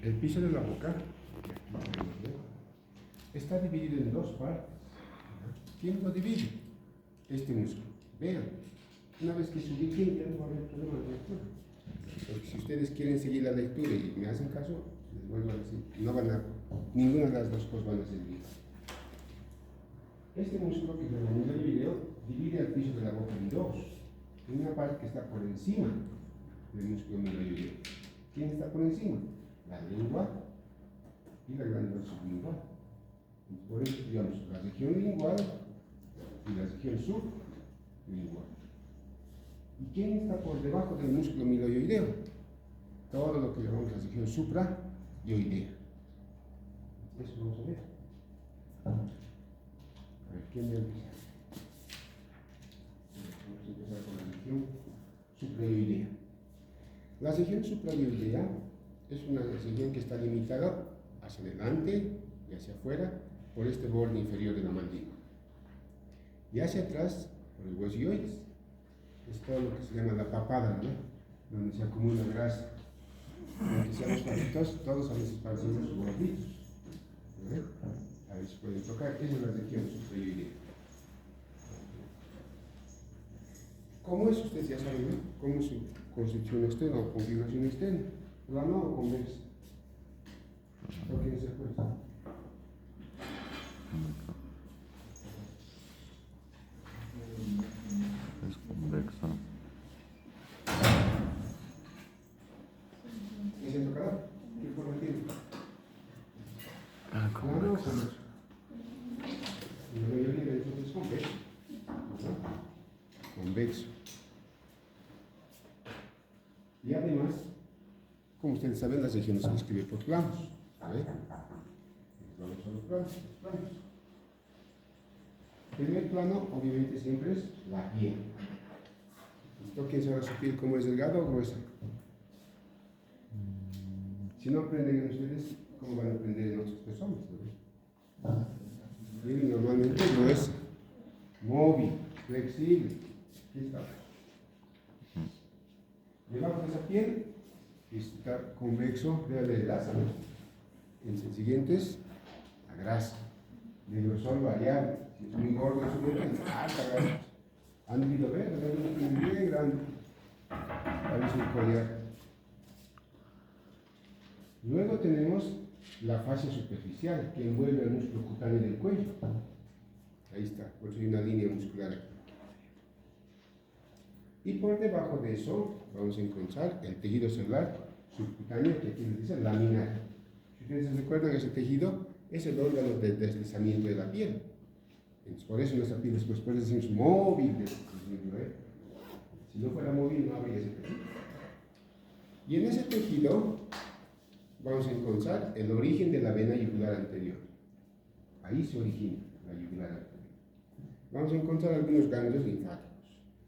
El piso de la boca está dividido en dos partes. ¿Quién lo divide? Este músculo. Vean, una vez que subí, ¿quién ya no va a haber problema de lectura? Porque si ustedes quieren seguir la lectura y me hacen caso, les vuelvo a decir, no van a, ninguna de las dos cosas van a servir. Este músculo que en el video divide el piso de la boca en dos. Hay una parte que está por encima del músculo miloideo. ¿Quién está por encima? La lengua y la glándula sublingual. Por eso estudiamos la región lingual y la región sublingual. ¿Y quién está por debajo del músculo miloideo? Todo lo que llamamos la región suprayoidea. Eso vamos a ver. A ver, ¿quién me empieza? Vamos a empezar con la región suprayoidea. La región suprayoidea es una región que está limitada hacia adelante y hacia afuera por este borde inferior de la mandíbula. Y hacia atrás por el hueso ioides. Es todo lo que se llama la papada, ¿no? Donde se acumula grasa. Aunque seamos flaquitos, todos a veces parecemos gorditos. ¿No? A veces pueden tocar. Esa es la región suprayoidea. ¿Cómo es? Ustedes ya saben, ¿no? ¿Cómo es su construcción externa o configuración externa? ¿Plano o convexa? ¿Por qué se acuerda? Es convexa. ¿Es el tocador? ¿Qué forma tiene? Ah, ¿Plano o convexa. convexo? La mayoría de nosotros es convexo. ¿No? Convexo. Y además, como ustedes saben, las regiones se describen por planos. ¿Vale? Los planos son los planos. El primer plano, obviamente, siempre es la piel. ¿Quién sabe su piel cómo es delgada o gruesa? Si no aprenden ustedes, ¿cómo van a aprender en otras personas? ¿No? Piel normalmente gruesa, móvil, flexible. Aquí está. Debajo de esa piel está convexo de grasa, ¿no? En el siguiente es la grasa, de grosor variable. Si es muy gordo, es muy alta grasa. Han debido ver, es bien grande. A ver si collar. Luego tenemos la fascia superficial que envuelve el músculo cutáneo del cuello. Ahí está, por eso hay una línea muscular aquí. Y por debajo de eso vamos a encontrar el tejido celular subcutáneo, que aquí les dice laminar. Si ustedes se recuerdan, ese tejido es el órgano de deslizamiento de la piel. Entonces, por eso nuestra piel después decimos móvil. Si no fuera móvil no habría ese tejido. Y en ese tejido vamos a encontrar el origen de la vena yugular anterior. Ahí se origina la yugular anterior. Vamos a encontrar algunos ganglios linfáticos.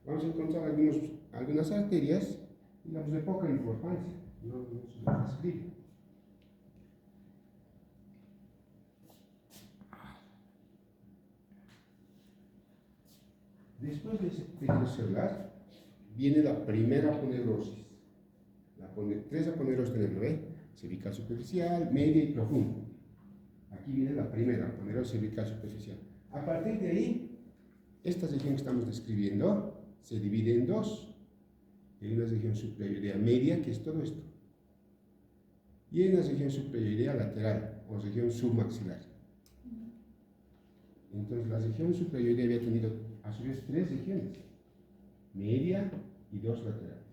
Vamos a encontrar algunas arterias, digamos, de poca importancia, no se las escribe. Después de ese tejido celular, viene la primera aponeurosis. Tres aponeuroses tenemos, ¿ve? Cervical superficial, media y profunda. Aquí viene la primera aponeurosis cervical superficial. A partir de ahí, esta región que estamos describiendo se divide en dos. Hay una región suprayoidea media, que es todo esto, y hay una región suprayoidea lateral, o región submaxilar. Entonces, la región suprayoidea había tenido a su vez tres regiones, media y dos laterales.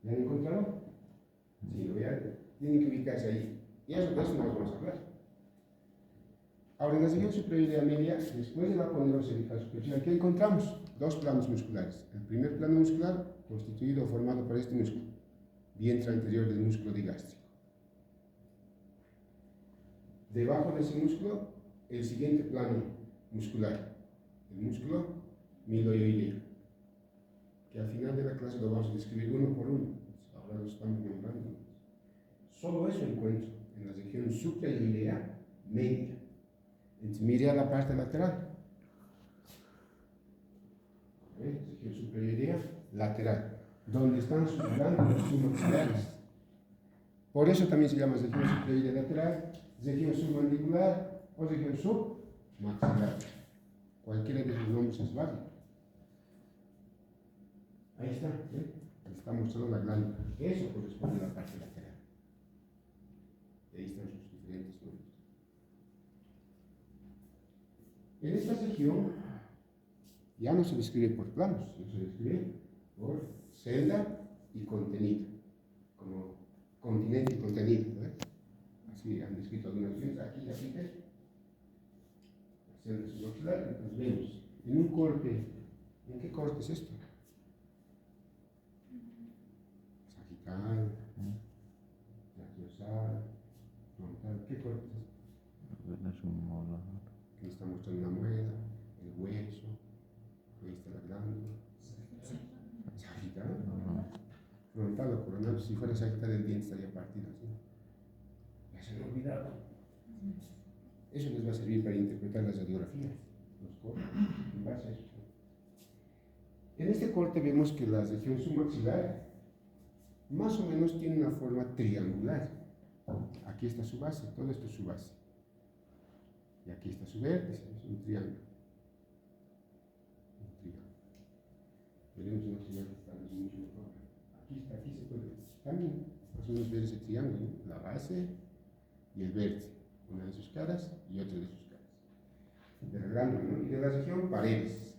¿Ya han encontrado? Sí, lo vean. Tienen que ubicarse ahí. Y de eso no vamos a hablar. Ahora, en la región suprayoidea media, después de la aponeurosis cervical superficial, ¿qué encontramos? Dos planos musculares. El primer plano muscular, constituido o formado por este músculo, vientre anterior del músculo digástrico. Debajo de ese músculo, el siguiente plano muscular, el músculo miloioideo, que al final de la clase lo vamos a describir uno por uno. Ahora lo estamos nombrando. Solo eso encuentro en la región suprayoidea media. Entonces, mire a la parte lateral. Región suprayoidea lateral, donde están sus glándulas submaxilares. Por eso también se llama región subclavículo lateral, región submandibular o región submaxilar. Cualquiera de esos nombres es válido. Ahí está, ¿eh? Está mostrando la glándula. Eso corresponde a la parte lateral. Ahí están sus diferentes nombres. En esta región ya no se describe por planos, sino se describe por celda y contenido, como continente y contenido, ¿no? Así han descrito algunas veces, aquí la celda submaxilar, entonces vemos en un corte. ¿En qué corte es esto? Sagital, brachiosal, frontal. ¿Qué corte es esto? Es un molar. Aquí está mostrando una muela, el hueso, ahí está la glándula. Sagital, frontal o coronal. Si fuera sagital, el diente estaría partido así. Ya se lo he olvidado. Eso les va a servir para interpretar las radiografías, los cortes, en base a eso. En este corte vemos que la región submaxilar más o menos tiene una forma triangular. Aquí está su base, todo esto es su base. Y aquí está su vértice, es un triángulo. Un triángulo. Veremos en otro que está mucho mejor. Aquí se puede también más o menos ver ese triángulo, ¿no? La base y el vértice. Una de sus caras y otra de sus caras. De la glándula, ¿no? Y de la región paredes.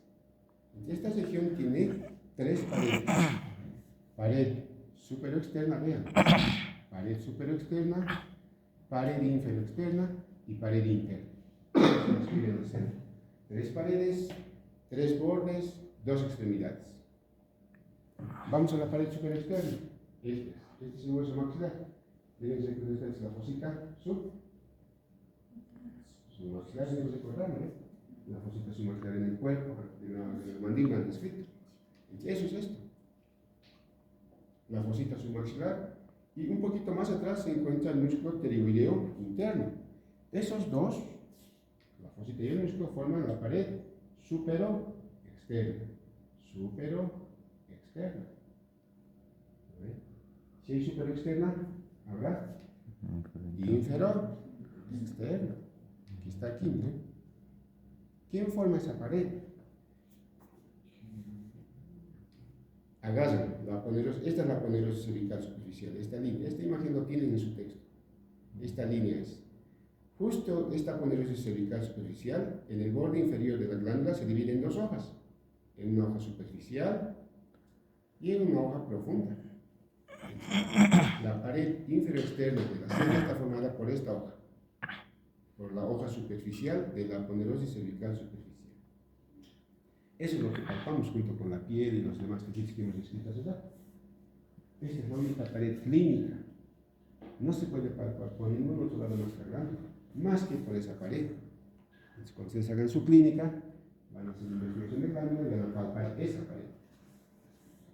Esta región tiene 3 paredes. Pared superior externa, vean. Pared superior externa, pared inferior externa y pared interna. Se escribe en el centro. 3 paredes, 3 bordes, 2 extremidades. Vamos a la pared superior externa. Este es el hueso maxilar. Fíjense que esta es la fosita submaxilar, debemos recordarlo, ¿eh? La fosita submaxilar en el cuerpo, de la mandíbula antes escrito. Eso es esto. La fosita submaxilar, y un poquito más atrás se encuentra el músculo pterigoideo interno. Esos dos, la fosita y el músculo, forman la pared supero-externa. Supero-externa. Si hay supero-externa, habrá inferior-externa. Aquí está aquí, ¿no? ¿Quién forma esa pared? Agarren la aponeurose. Esta es la aponeurose cervical superficial. Esta línea, esta imagen lo tienen en su texto. Esta línea es justo esta aponeurose cervical superficial. En el borde inferior de la glándula se divide en 2 hojas: en una hoja superficial y en una hoja profunda. La pared inferior externa de la celda está formada por esta hoja, por la hoja superficial de la aponeurose cervical superficial. Eso es lo que palpamos junto con la piel y los demás tejidos que hemos descrito hace rato. Esa es la única pared clínica. No se puede palpar por ningún otro lado más cargando, más que por esa pared. Entonces, cuando ustedes hagan su clínica, van a hacer investigación de glándula y van a palpar esa pared.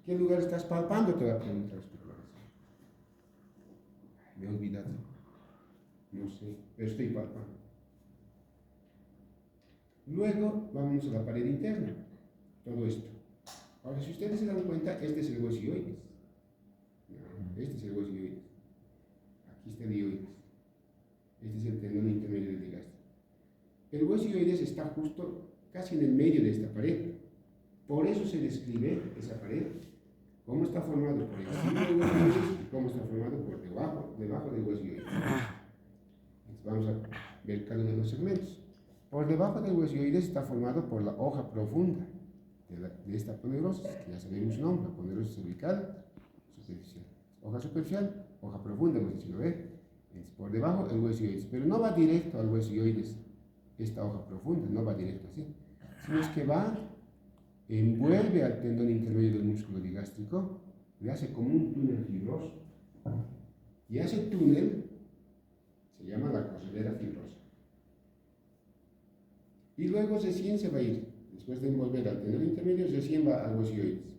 ¿Qué lugar estás palpando? Te va a preguntar usted. Me he olvidado. No sé, pero estoy palpando. Luego vamos a la pared interna. Todo esto. Ahora, si ustedes se dan cuenta, este es el hueso hioides. No, este es el hueso hioides. Aquí está el hioides. Este es el tendón intermedio del digastro. El hueso hioides está justo casi en el medio de esta pared. Por eso se describe esa pared, cómo está formado por encima del hueso hioides y cómo está formado por debajo del hueso hioides. Entonces vamos a ver cada uno de los segmentos. Por debajo del hueso hioides está formado por la hoja profunda de esta aponeurose, que ya sabemos su nombre, aponeurose cervical superficial. Hoja superficial, hoja profunda, hemos dicho, ¿no ve? Por debajo el hueso hioides, pero no va directo al hueso hioides, esta hoja profunda, no va directo así, sino es que va, envuelve al tendón intermedio del músculo digástrico, le hace como un túnel fibroso, y ese túnel se llama la corredera fibrosa. Y luego recién se va a ir, después de envolver al tendón intermedio, recién va al hueso hioides.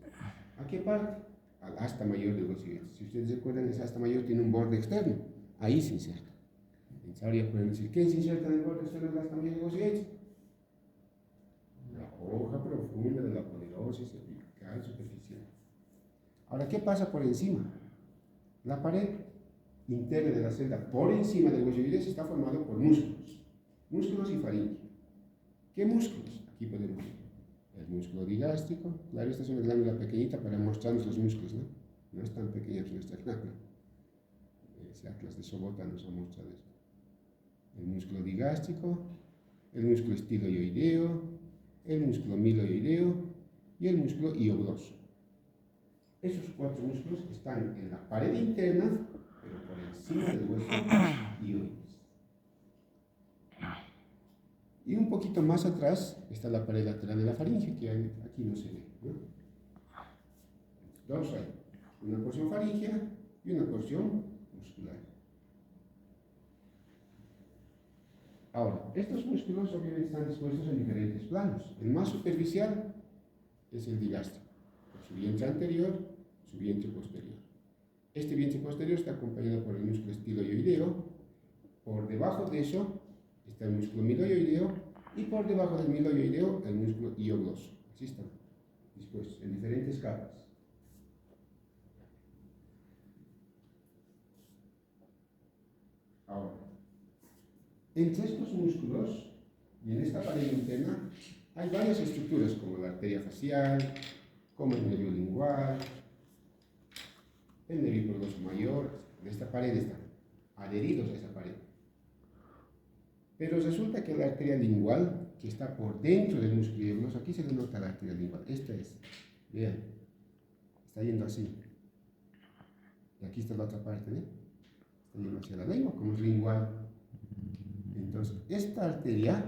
¿A qué parte? Al asta mayor del hueso hioides. Si ustedes recuerdan, ese asta mayor tiene un borde externo, ahí se inserta. Entonces ahora pueden decir, ¿quién se inserta en el borde externo del asta mayor del hueso hioides? La hoja profunda de la aponeurose cervical superficial. Ahora, ¿qué pasa por encima? La pared. interna de la celda por encima del hueso ilioides está formado por músculos. Músculos y faringe. ¿Qué músculos? Aquí podemos ver. El músculo digástrico. Claro, esta es una glándula pequeñita para mostrarnos los músculos, ¿no? No es tan pequeña nuestra glándula. Ese atlas de Sobota nos ha mostrado esto. El músculo digástrico, el músculo estiloioideo, el músculo miloioideo y el músculo hiogloso. Esos 4 músculos están en la pared interna, pero por encima del hueso ilioides. Y un poquito más atrás está la pared lateral de la faringe, que aquí no se ve, ¿no? Dos hay, una porción faríngea y una porción muscular. Ahora, estos músculos obviamente están dispuestos en diferentes planos. El más superficial es el digástrico, su vientre anterior, su vientre posterior. Este vientre posterior está acompañado por el músculo estiloioideo. Por debajo de eso está el músculo miloioideo y por debajo del miloioideo el músculo hiogloso. Así están dispuestos en diferentes capas. Ahora, entre estos músculos y en esta pared interna hay varias estructuras como la arteria facial, como el nervio lingual, el nervio hipogloso mayor. En esta pared están adheridos a esa pared. Pero resulta que la arteria lingual, que está por dentro del músculo hiogloso, aquí se le nota la arteria lingual. Esta es, vean, está yendo así. Y aquí está la otra parte, ¿eh? Está yendo hacia la lengua, como es lingual. Entonces, esta arteria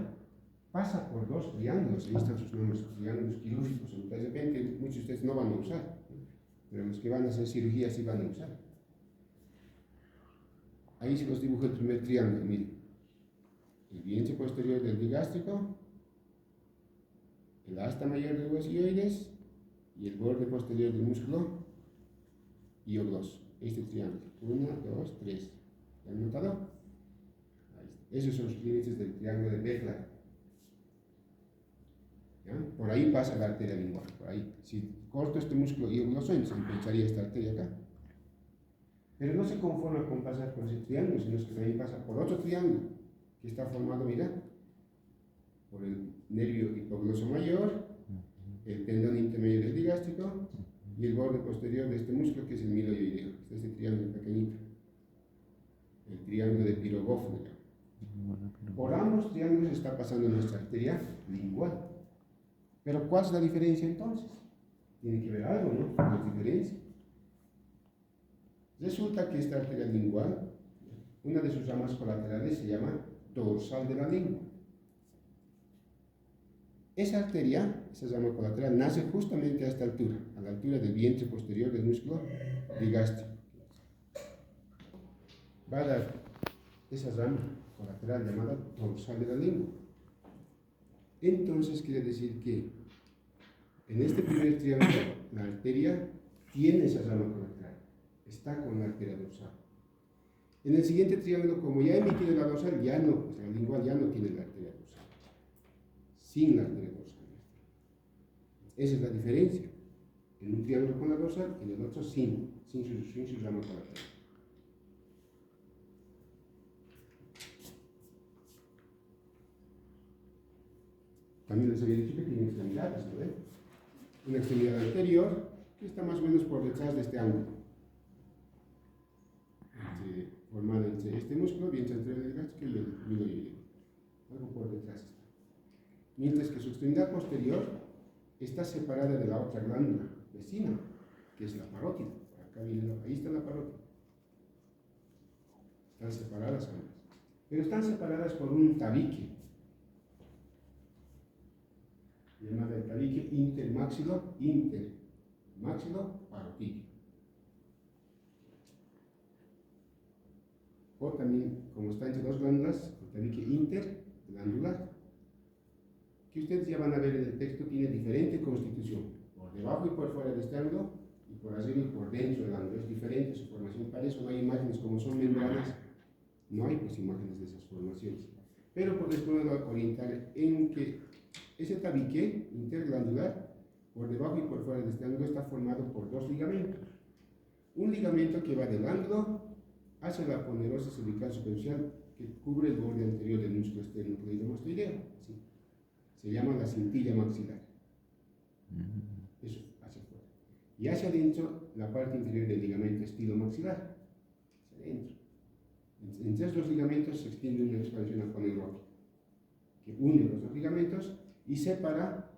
pasa por 2 triángulos. Ahí están sus nombres, triángulos quirúrgicos. De repente, muchos de ustedes no van a usar, pero los que van a hacer cirugía sí van a usar. Ahí se los dibujo el primer triángulo, miren. El vientre posterior del digástrico, el asta mayor del hueso ilioides y el borde posterior del músculo hiogloso. Este triángulo. 1, 2, 3. ¿Ya han notado? Ahí está. Esos son los límites del triángulo de Bethlen. Por ahí pasa la arteria lingual. Por ahí. Si corto este músculo hiogloso, entonces empezaría esta arteria acá. Pero no se conforma con pasar por ese triángulo, sino que también pasa por otro triángulo que está formado, mira, por el nervio hipogloso mayor, el tendón intermedio del digástrico y el borde posterior de este músculo que es el miloioideo. Este es el triángulo pequeñito, el triángulo de Pirogov. Por ambos triángulos está pasando nuestra arteria lingual. Pero ¿cuál es la diferencia entonces? Tiene que ver algo, ¿no? La diferencia. Resulta que esta arteria lingual, una de sus ramas colaterales se llama dorsal de la lengua. Esa arteria, esa rama colateral, nace justamente a esta altura, a la altura del vientre posterior del músculo digástrico. Va a dar esa rama colateral llamada dorsal de la lengua. Entonces quiere decir que en este primer triángulo la arteria tiene esa rama colateral, está con la arteria dorsal. En el siguiente triángulo, como ya he emitido la dorsal, ya no, pues la lingual ya no tiene la arteria dorsal, sin la arteria dorsal. Esa es la diferencia. En un triángulo con la dorsal, en el otro sin su rama colateral. También les había dicho que tiene extremidades, ¿no ven? Una extremidad anterior que está más o menos por detrás de este ángulo. Formada entre este músculo, vientre anterior del gástrico y el miloioideo. Algo por detrás está. Mientras que su extremidad posterior está separada de la otra glándula vecina, que es la parótida. Acá viene ahí está la parótida. Están separadas ambas. Pero están separadas por un tabique, llamado el tabique intermaxiloparotídeo. O también, como está entre 2 glándulas, el tabique interglandular, que ustedes ya van a ver en el texto, tiene diferente constitución, por debajo y por fuera de este ángulo, y por arriba y por dentro del ángulo, es diferente su formación. Para eso no hay imágenes, como son membranas, no hay pues imágenes de esas formaciones. Pero por les puedo orientar en que ese tabique interglandular, por debajo y por fuera de este ángulo, está formado por 2 ligamentos. Un ligamento que va del ángulo hacia la ponerosa cervical superficial que cubre el borde anterior del músculo esternocleidomastoideo. Así. Se llama la cintilla maxilar. Eso, hacia afuera. Y hacia adentro, la parte inferior del ligamento estilomaxilar. Hacia adentro. Entre esos ligamentos se extiende una expansión aponeurótica que une los dos ligamentos y separa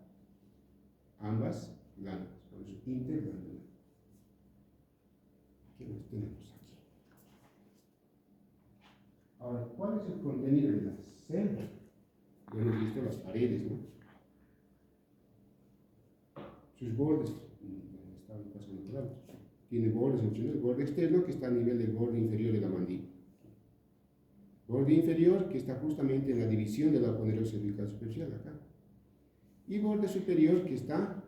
ambas glándulas, por eso interglandular. ¿Qué más tenemos aquí? Ahora, ¿cuál es el contenido de la celda? Ya hemos visto las paredes, ¿no? Sus bordes, están pasando por alto. Tiene bordes opcionales, el borde externo que está a nivel del borde inferior de la mandíbula. Borde inferior que está justamente en la división de la ponerosa cervical superficial, acá. Y borde superior que está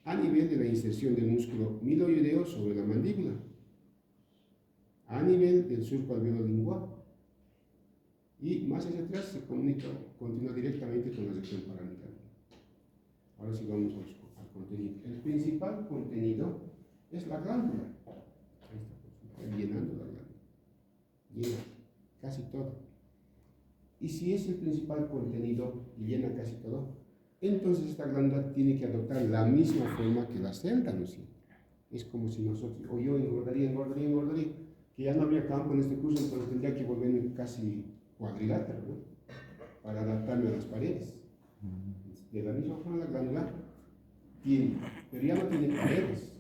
a nivel de la inserción del músculo miloideo sobre la mandíbula, a nivel del surco alveolo lingual. Y más hacia atrás se continúa directamente con la sección paranasal. Ahora sí vamos al contenido. El principal contenido es la glándula. Ahí está, llenando la glándula. Llena casi todo. Y si es el principal contenido y llena casi todo, entonces esta glándula tiene que adoptar la misma forma que la celda, ¿no es cierto? Es como si nosotros, o yo engordaría, que ya no habría campo en este curso, entonces tendría que volverme casi cuadrilátero, ¿no? Para adaptarme a las paredes. De la misma forma la glándula tiene, pero ya no tiene paredes.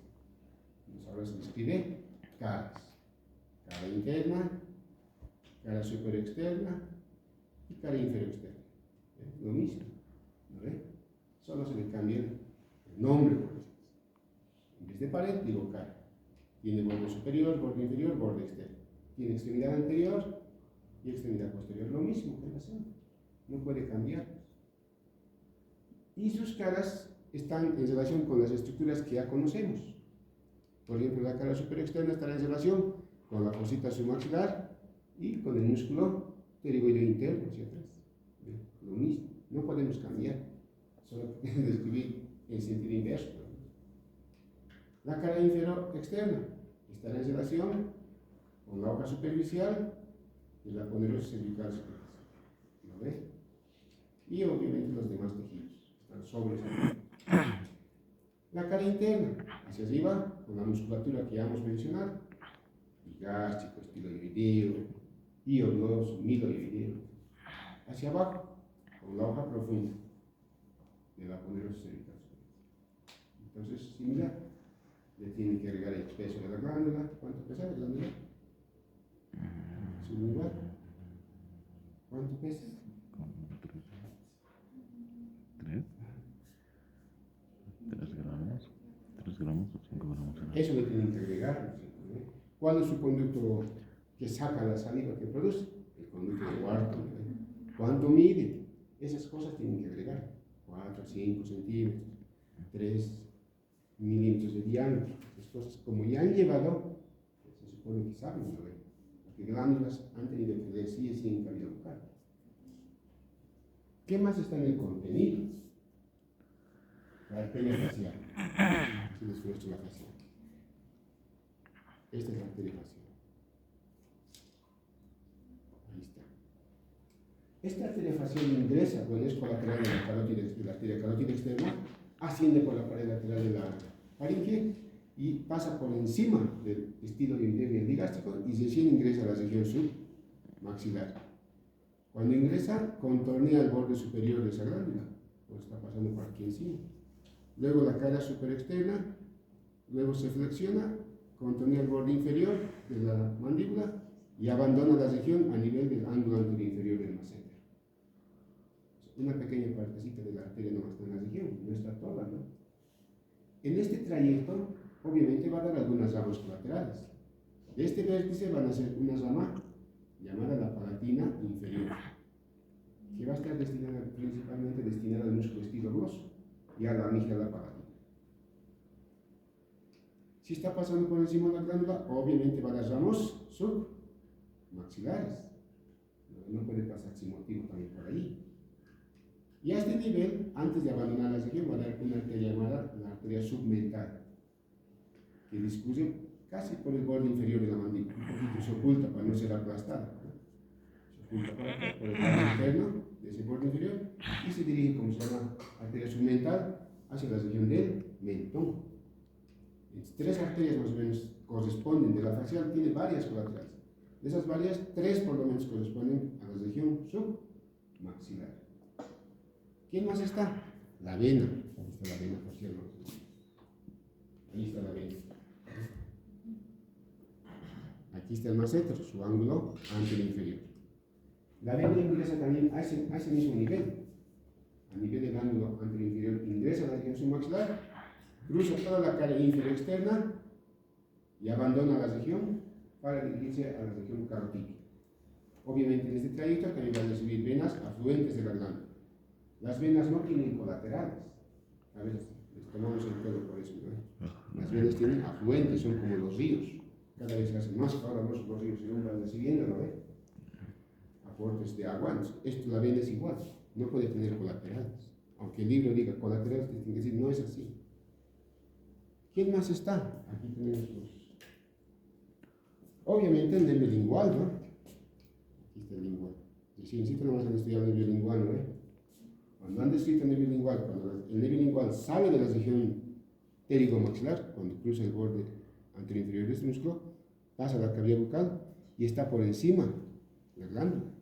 Entonces ahora se escribe caras. Cara interna, cara superior externa y cara inferior externa. Lo mismo, ¿no ve? Solo se le cambia el nombre, por ejemplo. En vez de pared, digo cara. Tiene borde superior, borde inferior, borde externo. Tiene extremidad anterior y extremidad posterior. Lo mismo que la celda. No puede cambiar. Y sus caras están en relación con las estructuras que ya conocemos. Por ejemplo, la cara superior externa estará en relación con la fosita submaxilar y con el músculo pterigoideo interno hacia atrás. Lo mismo, no podemos cambiar, solo podemos escribir en sentido inverso. La cara inferior externa estará en relación con la hoja superficial de la ponerosa cervical superficial. ¿Lo ves? Y obviamente los demás tejidos están sobre esa. La cara interna, hacia arriba, con la musculatura que ya hemos mencionado, gástrico, estiloideo, hiogloso, miloideo. Hacia abajo, con la hoja profunda de la ponerosa cervical. Entonces, similar, le tienen que agregar el peso de la glándula. ¿Cuánto pesa la glándula? Similar. ¿Cuánto pesa? 3 gramos o 5 gramos. Eso le tienen que agregar. ¿No? ¿Cuál es su conducto que saca la saliva que produce? El conducto de Wharton. ¿Cuánto mide? Esas cosas tienen que agregar. 4, 5 centímetros, 3 milímetros de diámetro. Esas cosas, como ya han llevado, se supone que saben, ¿no? Porque glándulas han tenido que ver sí y sí en cavidad bucal. ¿Qué más está en el contenido? La arteria facial. Aquí les muestro la facial. Esta es la arteria facial. Ahí está. Esta arteria facial ingresa, bueno, es colateral de la arteria carótida externa, asciende por la pared lateral de la faringe y pasa por encima del estiloideo y el digástrico y recién ingresa a la región submaxilar. Cuando ingresa, contornea el borde superior de esa glándula, pues está pasando por aquí encima. Luego la cara superior externa, luego se flexiona, contornea el borde inferior de la mandíbula y abandona la región a nivel del ángulo anterior inferior del masséter. Una pequeña partecita de la arteria no está en la región, no está toda, ¿no? En este trayecto, obviamente va a dar algunas ramas colaterales. De este vértice van a ser una rama llamada la palatina inferior, que va a estar principalmente destinada al músculo estilogloso y a la amígdala palatina. Si está pasando por encima de la glándula, obviamente va a dar ramos submaxilares. No puede pasar sin motivo también por ahí. Y a este nivel, antes de abandonar la región, va a dar una arteria llamada la arteria submental, que discurre casi por el borde inferior de la mandíbula, un poquito se oculta para no ser aplastada, ¿no? Se oculta por acá, por el lado interno de ese borde inferior, y se dirige, como se llama, arteria submental, hacia la región del mentón. 3 arterias más o menos corresponden de la facial, tiene varias colaterales. De esas varias, 3 por lo menos corresponden a la región submaxilar. ¿Quién más está? La vena. Ahí está la vena facial. Ahí está la vena. Aquí está el masseter, su ángulo anterior inferior. La vena ingresa también a ese mismo nivel. A nivel del ángulo anterior inferior ingresa a la región submaxilar, cruza toda la cara inferior externa y abandona la región para dirigirse a la región carotídea. Obviamente en este trayecto también van a recibir venas afluentes de la glándula. Las venas no tienen colaterales. A veces les tomamos el pelo por eso, ¿no? Las venas tienen afluentes, son como los ríos. Cada vez se hacen más caudalosos los ríos según van recibiendo, ¿no? Aportes de agua. Esto, la vena es igual, no puede tener colaterales. Aunque el libro diga colaterales, tiene que decir no es así. ¿Quién más está? Aquí tenemos los. Obviamente el nervio lingual, ¿no? Aquí está el lingual. El ciencito nomás han estudiado el nervio lingual, ¿no? Cuando han descrito el nervio lingual, cuando el nervio lingual sale de la región pterigomaxilar, cuando cruza el borde anterior inferior de este músculo, pasa a la cavidad bucal y está por encima de la glándula.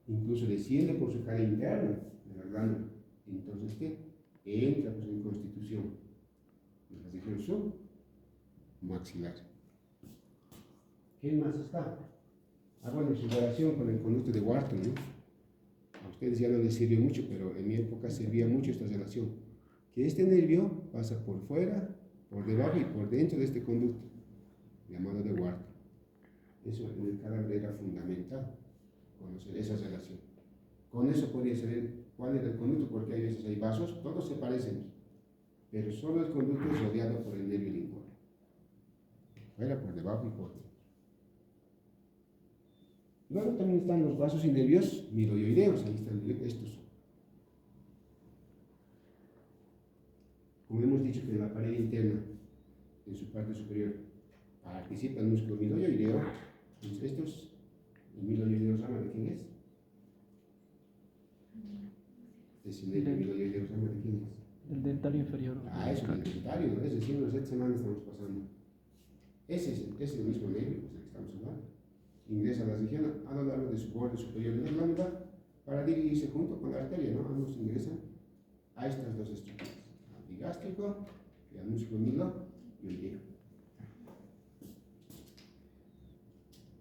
Incluso desciende por su cara interna de la glándula. Entonces, ¿qué? Entra pues, en constitución de la región submaxilar. ¿Quién más está? Bueno, su relación con el conducto de Wharton, ¿no? A ustedes ya no les sirvió mucho, pero en mi época servía mucho esta relación. Que este nervio pasa por fuera, por debajo y por dentro de este conducto, llamado de Wharton. Eso en el cadáver era fundamental, conocer esa relación. Con eso podía saber cuál era el conducto, porque hay veces hay vasos, todos se parecen, pero solo el conducto es rodeado por el nervio lingual. Fuera, por debajo y por dentro. Luego también están los vasos y nervios miloioideos, ahí están estos. Como hemos dicho que en la pared interna, en su parte superior, participa el músculo miloioideo, entonces estos, el miloioideo sama de quién es. Ese nervio miloioideo sama de quién es. El dentario inferior. Eso, el dentario, ¿no? Es decir, unas 7 semanas estamos pasando. Ese es el mismo nervio del que estamos hablando. Ingresa a la región a lo largo de su borde superior de la glándula para dirigirse junto con la arteria, ¿no? Ambos ingresan a estas dos estructuras, al digástrico y al músculo miloioideo.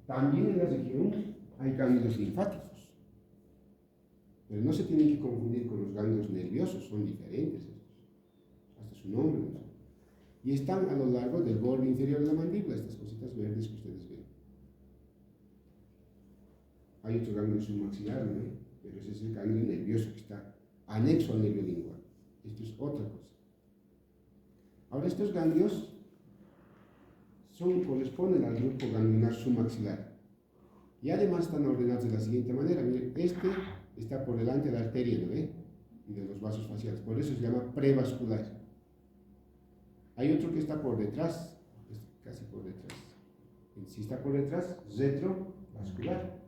También en la región hay ganglios linfáticos, pero no se tienen que confundir con los ganglios nerviosos, son diferentes estos, hasta su nombre, ¿no? Y están a lo largo del borde inferior de la mandíbula, estas cositas verdes que ustedes ven. Hay otro ganglio submaxilar, ¿no? Pero ese es el ganglio nervioso que está anexo al nervio lingual. Esto es otra cosa. Ahora, estos ganglios corresponden al grupo ganglionar submaxilar. Y además están ordenados de la siguiente manera. Miren, este está por delante de la arteria, ¿no ve? Y de los vasos faciales. Por eso se llama prevascular. Hay otro que está por detrás, casi por detrás. Si está por detrás, retrovascular.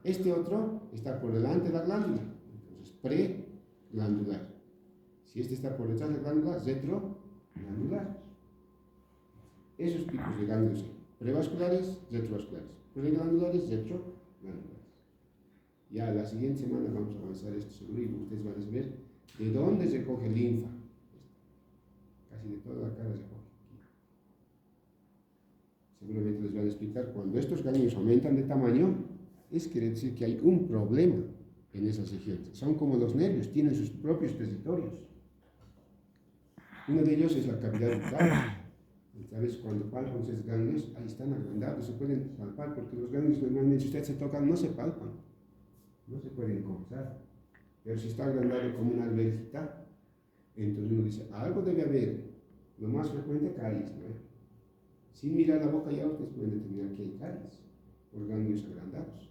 Este otro está por delante de la glándula, entonces preglandular. Si este está por detrás de la glándula, retroglandular. Esos tipos de ganglios son prevasculares, retrovasculares, preglandulares, retroglandulares. Ya la siguiente semana vamos a avanzar esto seguro y ustedes van a ver de dónde se coge linfa. Casi de toda la cara se coge. Seguramente les van a explicar cuando estos ganglios aumentan de tamaño. Quiere decir que hay un problema en esas regiones. Son como los nervios, tienen sus propios territorios. Uno de ellos es la cavidad bucal. ¿Sabes? Cuando palpan esos ganglios, ahí están agrandados, se pueden palpar, porque los ganglios normalmente, si ustedes se tocan, no se palpan, no se pueden cortar. Pero si está agrandado como una alberjita, entonces uno dice, algo debe haber. Lo más frecuente, caries, ¿no? Sin mirar la boca ya ustedes pueden determinar que hay caries por ganglios agrandados.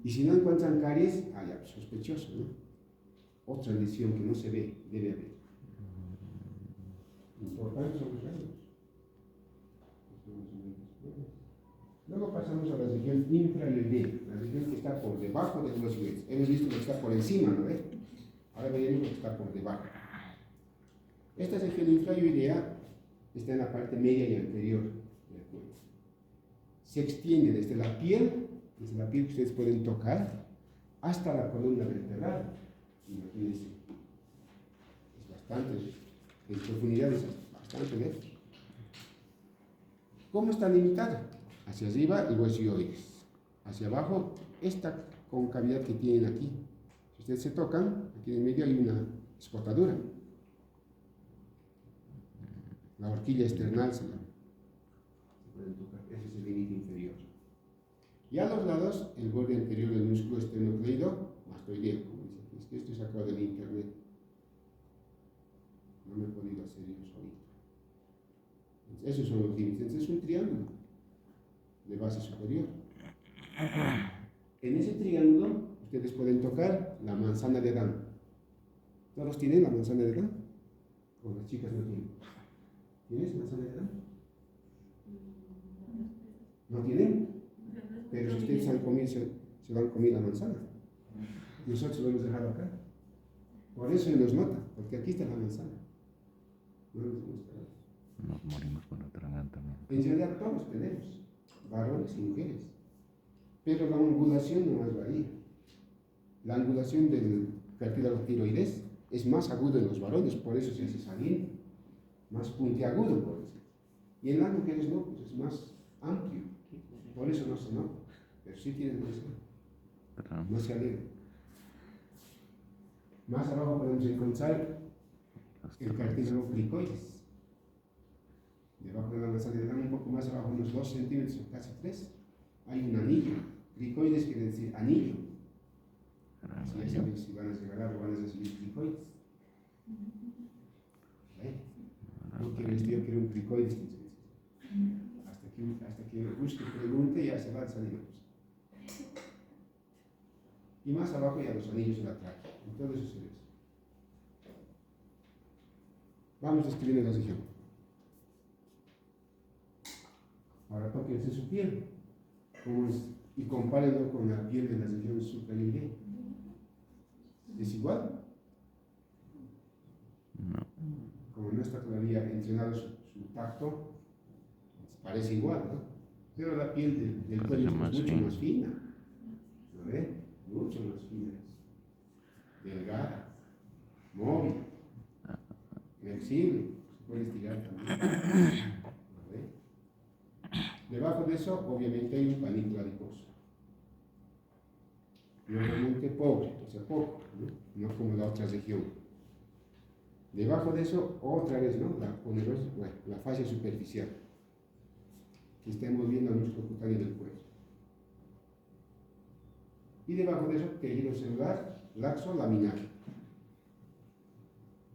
Y si no encuentran caries, ya, pues, sospechoso, ¿no? Otra lesión que no se ve, debe haber. Importantes son los ganglios. Luego pasamos a la región infraioidea, la región que está por debajo del hueso iliaco. Hemos visto que está por encima, ¿no ves? Ahora veremos lo que está por debajo. Esta región infraioidea está en la parte media y anterior del cuello. Se extiende desde la piel que ustedes pueden tocar, hasta la columna vertebral. Imagínense. Es bastante, en profundidad es bastante lejos. ¿Cómo está limitado? Hacia arriba el hueso ioides, hacia abajo esta concavidad que tienen aquí. Si ustedes se tocan, aquí en medio hay una escotadura. La horquilla external se pueden tocar, ese es el límite inferior. Y a los lados, el borde anterior del músculo esternocleido mastoideo, como dice aquí. Es que esto es sacado del internet. No me he podido hacer yo solito. Esos son los límites. Entonces es un triángulo de base superior. En ese triángulo ustedes pueden tocar la manzana de Adán. ¿Todos tienen la manzana de Adán? ¿O las chicas no tienen? ¿Tienes manzana de Adán? ¿No tienen? Pero si ustedes han comido, se van a comer la manzana. Nosotros lo hemos dejado acá. Por eso se nos nota, porque aquí está la manzana. No nos hemos quedado. Nos morimos con la también. En realidad todos tenemos, varones y mujeres. Pero la angulación no más varía. La angulación del cartílago tiroides es más agudo en los varones, por eso se hace saliente, más puntiagudo, por decir. Y en las mujeres no, pues es más amplio, por eso no se nota, pero sí tiene más, no se alegra. Más abajo podemos encontrar el cartílago cricoides. Debajo de la manzana de Adán, un poco más abajo, unos 2 centímetros o casi 3, hay un anillo. Cricoides quiere decir anillo. Así ya saben si van a regalar o van a recibir cricoides. No quiero decir yo quiero un cricoides. Hasta que busque, pregunte, ya se va a salir. Y más abajo ya los anillos de la tráquea. En todo eso se ve. Vamos a escribir la región. Ahora tóquense su piel. ¿Cómo es? Y compárenlo con la piel de la región suprayoidea. ¿Es igual? No. Como no está todavía entrenado su tacto, parece igual, ¿no? Pero la piel del cuello es mucho más fina. ¿No ve? Mucho más fina. Delgada, móvil, flexible, se puede estirar también. ¿No ve? Debajo de eso, obviamente, hay un panículo adiposo. Normalmente pobre, o sea, poco, ¿no? No como la otra región. Debajo de eso, otra vez, ¿no? La fascia superficial, que está envolviendo al músculo cutáneo del cuello. Y debajo de eso, tejido celular laxo laminar.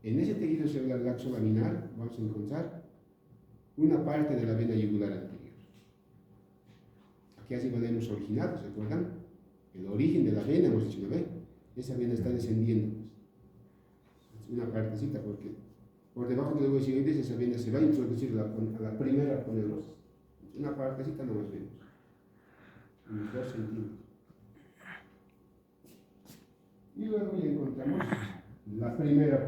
En ese tejido celular laxo laminar vamos a encontrar una parte de la vena yugular anterior. Aquí arriba la hemos originado, ¿se acuerdan? El origen de la vena, hemos dicho, ¿no ve? Esa vena está descendiendo. Es una partecita, porque por debajo del hueso ioides esa vena se va a introducir a la primera aponeurosis. Una partecita no más vemos. Unos 2 centímetros. Y luego ya encontramos la primera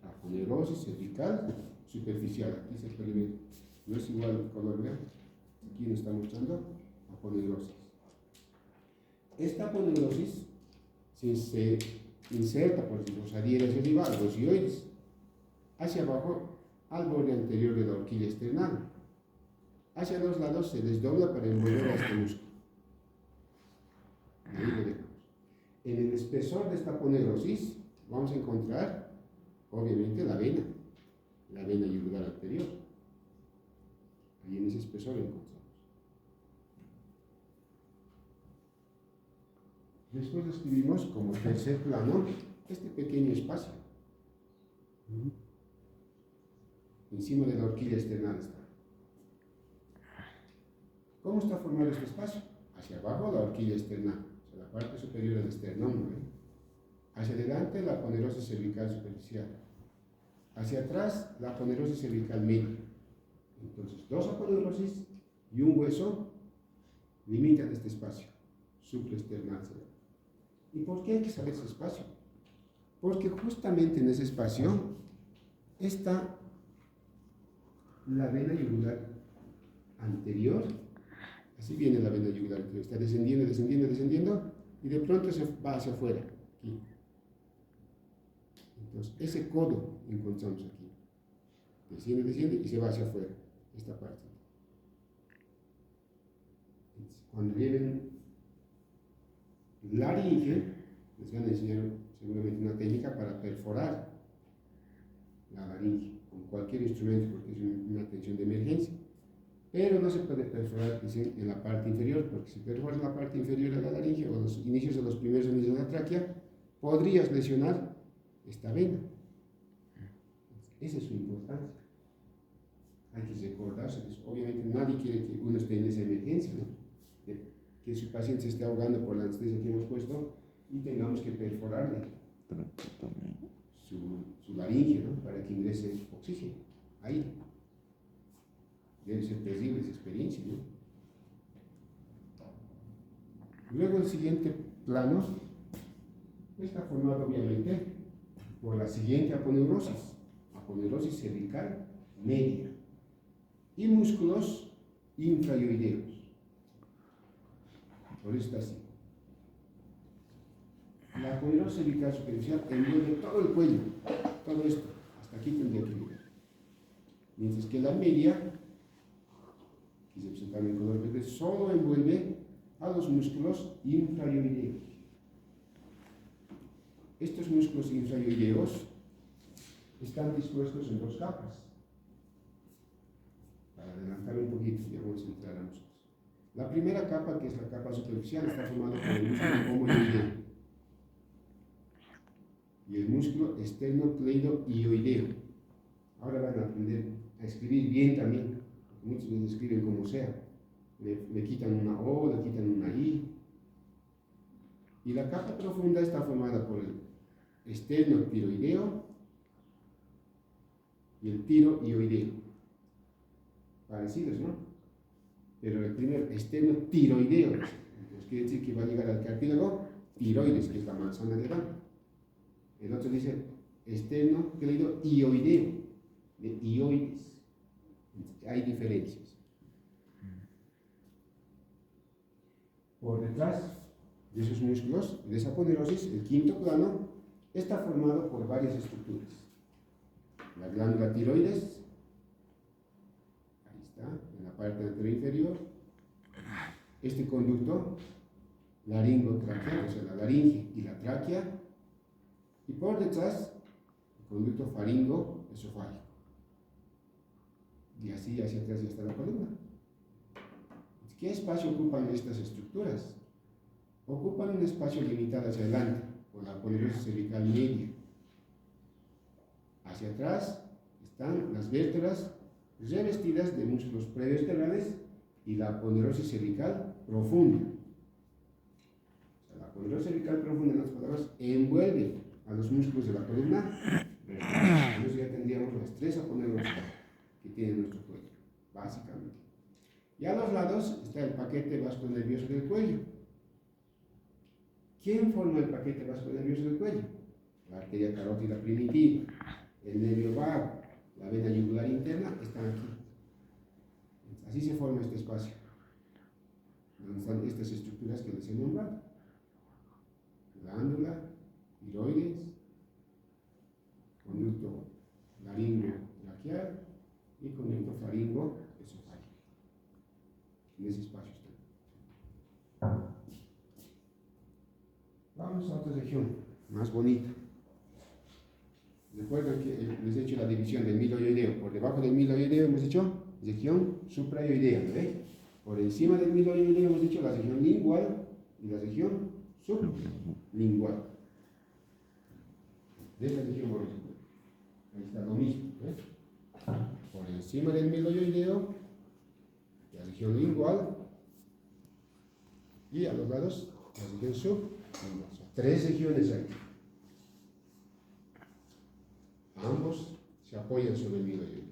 aponeurosis cervical superficial. Aquí se puede ver, no es igual el color verde. Aquí nos está mostrando aponeurosis. Esta aponeurosis se inserta por los adhieres arriba, los ioides, hacia abajo al borde anterior de la horquilla external. Hacia los lados se desdobla para envolver a este músculo. Ahí lo dejamos. En el espesor de esta aponeurosis vamos a encontrar, obviamente, la vena yugular anterior. Ahí en ese espesor lo encontramos. Después escribimos como tercer plano este pequeño espacio. Encima de la horquilla external está. ¿Cómo está formado este espacio? Hacia abajo la horquilla external, o sea, la parte superior del esternón, ¿no? Hacia adelante la aponeurosis cervical superficial. Hacia atrás la aponeurosis cervical media. Entonces, 2 aponeurosis y un hueso limitan este espacio supraesternal. ¿Y por qué hay que saber ese espacio? Porque justamente en ese espacio está la vena yugular anterior. Así viene la vena yugular anterior, está descendiendo, descendiendo, descendiendo, y de pronto se va hacia afuera, aquí. Entonces, ese codo encontramos aquí. Desciende, desciende y se va hacia afuera, esta parte. Cuando vienen laringe, les van a enseñar seguramente una técnica para perforar la laringe con cualquier instrumento, porque es una atención de emergencia. Pero no se puede perforar en la parte inferior, porque si perforas la parte inferior de la laringe o los inicios de los primeros anillos de la tráquea, podrías lesionar esta vena. Esa es su importancia. Hay que recordarse, pues, obviamente nadie quiere que uno esté en esa emergencia, ¿no? Que su paciente se esté ahogando por la anestesia que hemos puesto y tengamos que perforarle su laringe, ¿no? Para que ingrese oxígeno, aire. Debe ser terrible esa experiencia, ¿no? Luego el siguiente plano está formado obviamente por la siguiente aponeurosis cervical media y músculos infrayoideos. Por eso está así. La aponeurosis cervical superficial envuelve todo el cuello, todo esto, hasta aquí tendría que llegar. Mientras que la media, aquí se presenta en color verde, solo envuelve a los músculos infrayoideos. Estos músculos infrayoideos están dispuestos en dos capas. Para adelantar un poquito, ya vamos a entrar a músculos. La primera capa, que es la capa superficial, está formada por el músculo homoyoideo y el músculo esternocleidoioideo. Ahora van a aprender a escribir bien también, porque muchos les escriben como sea. Le quitan una O, le quitan una I. Y la capa profunda está formada por el esternocleidoideo y el tiroideo. Parecidos, ¿no? Pero el primer esternocleidoideo, entonces quiere decir que va a llegar al cartílago tiroides, que es la manzana de Van. El otro dice esternocleidoioideo, de ioides. Hay diferencias. Por detrás de esos músculos, de esa aponeurosis, el quinto plano está formado por varias estructuras. La glándula tiroides, ahí está, en la parte anterior inferior. Este conducto laringotraqueal, o sea, la laringe y la tráquea. Y por detrás, el conducto faringo-esofágico. Y así hacia atrás ya está la columna. ¿Qué espacio ocupan estas estructuras? Ocupan un espacio limitado hacia adelante, por la aponeurosis cervical media. Hacia atrás están las vértebras revestidas de músculos prevertebrales y la aponeurosis cervical profunda. O sea, la aponeurosis cervical profunda, en otras palabras, envuelve a los músculos de la columna vertebral. Entonces ya tendríamos las tres aponeurosis que tiene nuestro cuello, básicamente. Y a los lados está el paquete vasculonervioso del cuello. ¿Quién forma el paquete vasculonervioso del cuello? La arteria carótida primitiva, el nervio vago, la vena yugular interna están aquí. Así se forma este espacio, donde están estas estructuras que les he nombrado: glándula, tiroides, conducto laringo-traqueal y conducto faringo-esofágico. En ese espacio están. Vamos a otra región más bonita. Recuerden que les he hecho la división del miloioideo. Por debajo del miloioideo hemos hecho región suprayoidea, ¿ve? Por encima del miloioideo hemos hecho la región lingual y la región sublingual. De esta región morística. Ahí está lo mismo, ¿ves? Por encima del miloioideo, la región lingual, y a los lados la región sublingual. Son tres regiones ahí. Ambos se apoyan sobre el miloioideo.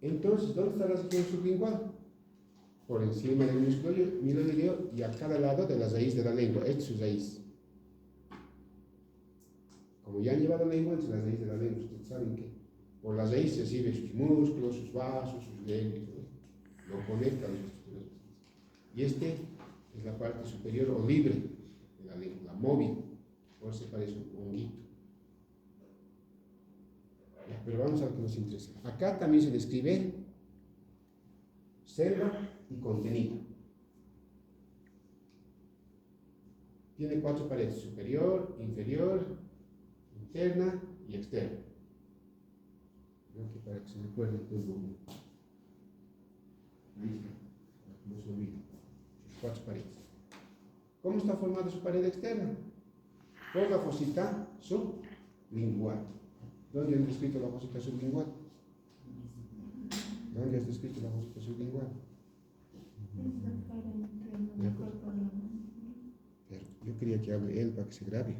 Entonces, ¿dónde está la región sublingual? por encima del músculo miloideo y a cada lado de la raíz de la lengua. Esta es su raíz. Como ya han llevado lengua, entonces la raíz de la lengua, ustedes saben que por la raíz se recibe sus músculos, sus vasos, sus lenguas, lo conecta a los estructuras. Y este es la parte superior o libre de la lengua, la móvil, por eso se parece un honguito. Ya, pero vamos a lo que nos interesa. Acá también se describe celda y contenido. Tiene 4 paredes: superior, inferior, interna y externa. Creo que para que se recuerde todo. Ahí está, no se olvide. Sus 4 paredes. ¿Cómo está formada su pared externa? Por la fosita sublingual. ¿Dónde han descrito la fosita sublingual? ¿Dónde has descrito la fosita sublingual? Pero yo quería que hable él para que se grabe.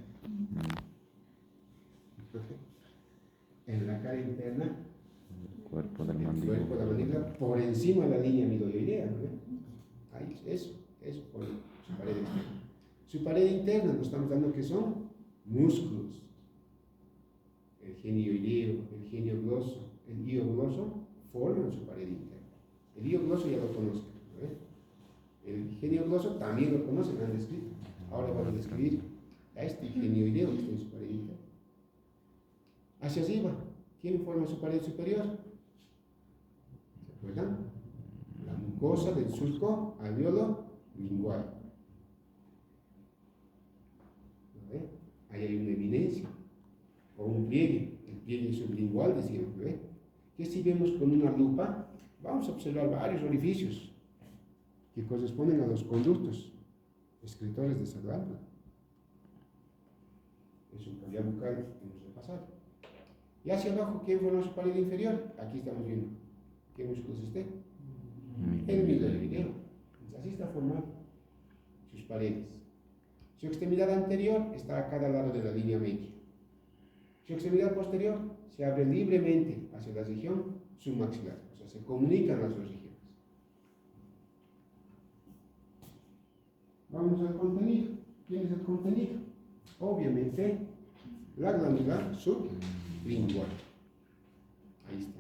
En la cara interna, El cuerpo de la el mandíbula. cuerpo de la mandíbula, por encima de la línea midoidea, ¿no? Ahí, eso, por su pared externa. Su pared interna, nos estamos dando que son músculos. El genioideo, el genio gloso, el io gloso forman su pared interna. El io gloso ya lo conocen, ¿no? El genio gloso también lo conocen, han descrito. Ahora van a describir a este genioideo que está en su pared interna. Hacia arriba, ¿quién forma su pared superior? ¿Se acuerdan? La mucosa del surco alveolo lingual. ¿No? Ahí hay una eminencia o un pliegue, el pliegue sublingual, decíamos, ¿no? Que si vemos con una lupa, vamos a observar varios orificios que corresponden a los conductos excretores de esa glándula. Es un cavidad bucal que hemos repasado. Y hacia abajo, ¿quién forma su pared inferior? Aquí estamos viendo. ¿Qué músculos esté? El miloideo. Así está formado sus paredes. Su extremidad anterior está a cada lado de la línea media. Su extremidad posterior se abre libremente hacia la región submaxilar. O sea, se comunican las dos regiones. Vamos al contenido. ¿Quién es el contenido? Obviamente, la glándula sublingual. Ahí está.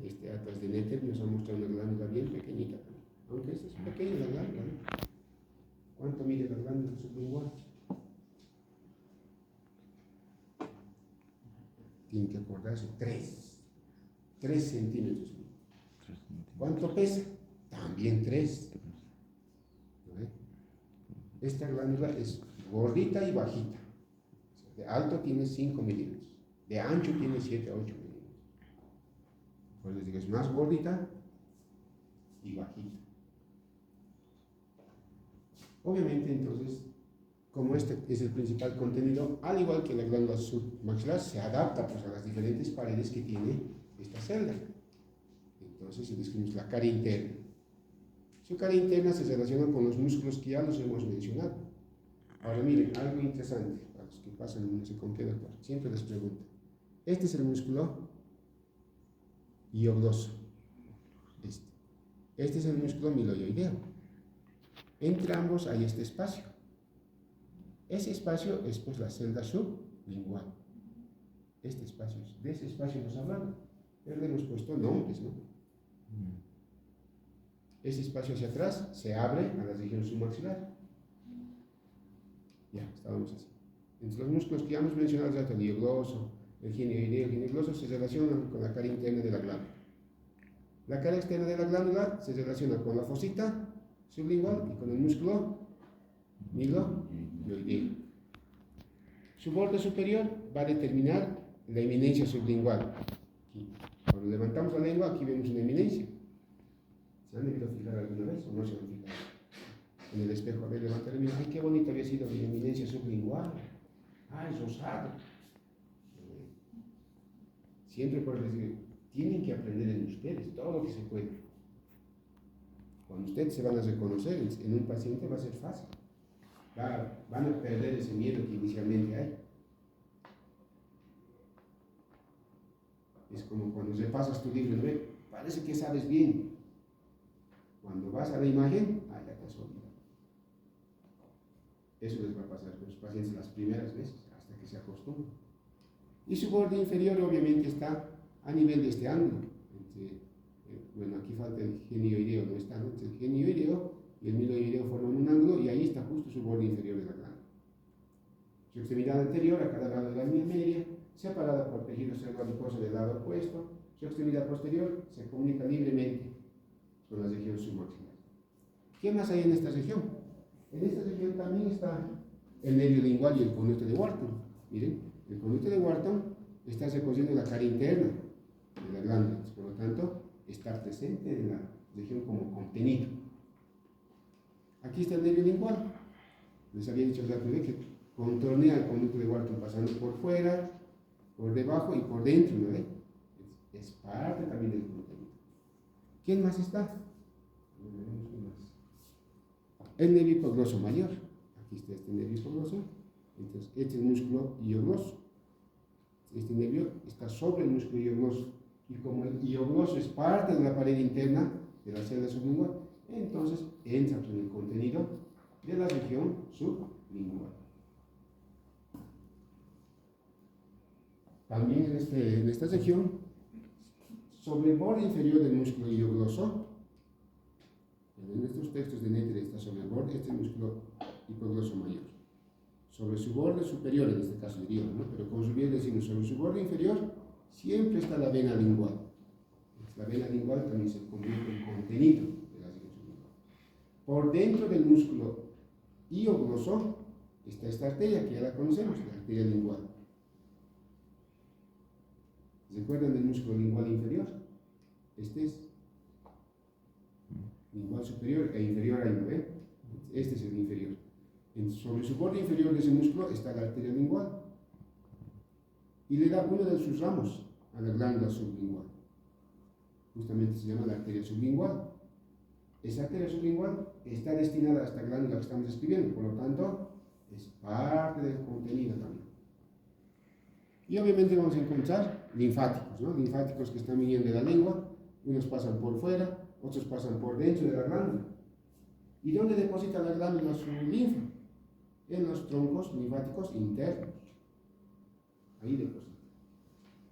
Este atlas de Netter nos ha mostrado una glándula bien pequeñita también. Aunque esta es pequeña la glándula, ¿no? ¿Cuánto mide la glándula sublingual? Tienen que acordarse, 3 centímetros. ¿Cuánto pesa? También 3. ¿No? Esta glándula es gordita y bajita. De alto tiene 5 milímetros, de ancho tiene 7 a 8 milímetros. Pues les digo, es más gordita y bajita. Obviamente, entonces, como este es el principal contenido, al igual que la glándula submaxilar, se adapta pues, a las diferentes paredes que tiene esta celda. Entonces, describimos la cara interna. Su cara interna se relaciona con los músculos que ya los hemos mencionado. Ahora miren, algo interesante, para los que pasan no sé con qué doctor, siempre les pregunto. Este es el músculo iogloso. Este es el músculo miloideo. Entre ambos hay este espacio. Ese espacio es pues la celda sublingual. Este espacio, de ese espacio nos hablamos, pero le hemos puesto nombres, ¿no? Ese espacio hacia atrás se abre a la región submaxilar. Ya, estábamos así. Entre los músculos que ya hemos mencionado, el iogloso, el genioideo, el genio se relacionan con la cara interna de la glándula. La cara externa de la glándula se relaciona con la fosita sublingual y con el músculo miloideo. Su borde superior va a determinar la eminencia sublingual. Aquí. Cuando levantamos la lengua, aquí vemos una eminencia. ¿Se han debido fijar alguna vez o no se han fijado? En el espejo, a ver, levantar el ay, qué bonita había sido mi eminencia sublingual. Ay, rosado. Siempre por decir, tienen que aprender en ustedes todo lo que se puede. Cuando ustedes se van a reconocer en un paciente va a ser fácil. Van a perder ese miedo que inicialmente hay. Es como cuando repasas tu libro, ¿no? Parece que sabes bien. Cuando vas a la imagen, ya te has olvidado. Eso les va a pasar con los pacientes las primeras veces, hasta que se acostumbren. Y su borde inferior obviamente está a nivel de este ángulo. Bueno, aquí falta el genioideo, no está, entre el genioideo y el miloideo forman un ángulo y ahí está justo su borde inferior de la glándula. Su extremidad anterior, a cada lado de la línea media, separada por tejido cervicoadiposo del lado opuesto. Su extremidad posterior se comunica libremente con la región submaxilar. ¿Qué más hay en esta región? En esta región también está el nervio lingual y el conducto de Wharton. Miren, el conducto de Wharton está recorriendo la cara interna de la glándula, por lo tanto, está presente en la región como contenido. Aquí está el nervio lingual. Les había dicho el dato de que contornea el conducto de Wharton pasando por fuera, por debajo y por dentro, ¿no? Es parte también del contenido. ¿Quién más está? El nervio hipogloso mayor. Aquí está este nervio hipogloso. Entonces, este es el músculo hiogloso. Este nervio está sobre el músculo hiogloso. Y como el hiogloso es parte de la pared interna de la celda sublingual, entonces entra en el contenido de la región sublingual. También en esta región, sobre el borde inferior del músculo hiogloso, en estos textos de Nether está sobre el borde, este músculo hipogloso mayor. Sobre su borde superior, en este caso diríamos, ¿no? Pero como bien decimos, sobre su borde inferior, siempre está la vena lingual. La vena lingual también se convierte en contenido de la región sublingual. Por dentro del músculo hiogloso está esta arteria, que ya la conocemos, la arteria lingual. ¿Recuerdan del músculo lingual inferior? Este es lingual superior e inferior ahí, ¿no ven? Este es el inferior. Sobre su borde inferior de ese músculo está la arteria lingual y le da uno de sus ramos a la glándula sublingual. Justamente se llama la arteria sublingual. Esa arteria sublingual está destinada a esta glándula que estamos escribiendo, por lo tanto, es parte del contenido también. Y obviamente vamos a encontrar linfáticos, ¿no? Linfáticos que están viniendo de la lengua, unos pasan por fuera, otros pasan por dentro de la glándula. ¿Y dónde deposita la glándula su linfa? En los troncos linfáticos internos. Ahí deposita.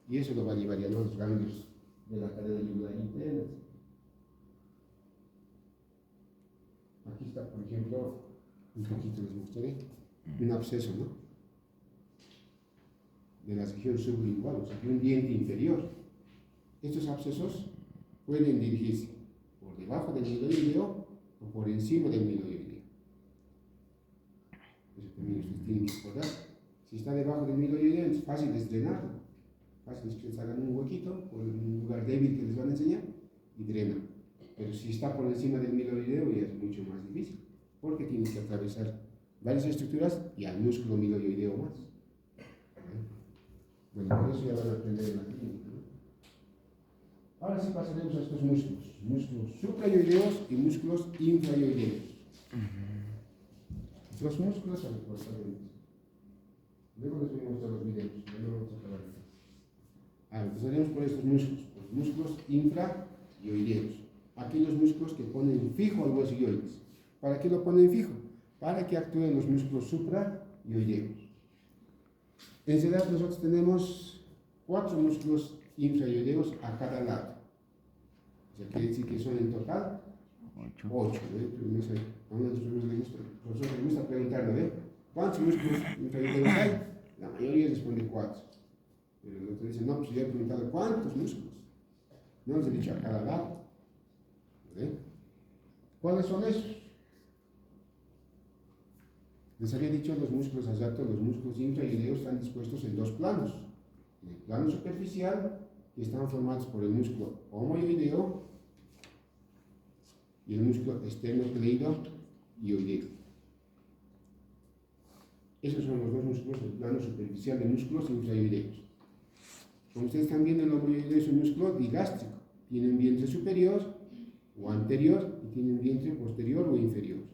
Y eso lo va a llevar ya a los ganglios de la cadena yugular interna. Aquí está, por ejemplo, un poquito les mostraré, un absceso, ¿no? De la región sublingual, o sea, de un diente inferior. Estos abscesos pueden dirigirse por debajo del miloideo o por encima del miloideo. Eso también ustedes tienen que recordar. Si está debajo del miloideo, es fácil de drenarlo. Fácil es que les hagan un huequito por un lugar débil que les van a enseñar y drenan. Pero si está por encima del miloideo, ya es mucho más difícil, porque tienes que atravesar varias estructuras y al músculo miloideo más. Bueno, por eso ya van a aprender en la clínica, ¿no? Ahora sí pasaremos a estos músculos suprayoideos y músculos infrayoideos. Los músculos anteportadores. Luego les voy a mostrar los videos, ya no vamos a acabar aquí. Empezaremos por estos músculos, los músculos infrayoideos. Aquellos músculos que ponen fijo al hueso yoides. ¿Para qué lo ponen fijo? Para que actúen los músculos suprayoideos. En realidad nosotros tenemos 4 músculos infrayoideos a cada lado. O sea, quiere decir que son en total 8. Pero no sé, a uno de los profesores les gusta preguntarle, ¿ve? ¿Cuántos músculos infrayoideos hay? La mayoría responde 4. Pero el otro dice, no, pues yo he preguntado ¿cuántos músculos? No les he dicho a cada lado. ¿Ve? ¿Cuáles son esos? Les había dicho los músculos hace rato, los músculos infrayoideos están dispuestos en 2 planos. En el plano superficial, que están formados por el músculo homoyoideo y el músculo esternocleidoioideo. Esos son los 2 músculos del plano superficial de músculos infrayoideos. Como ustedes están viendo, el homoyoideo es un músculo digástrico. Tiene un vientre superior o anterior y tiene un vientre posterior o inferior.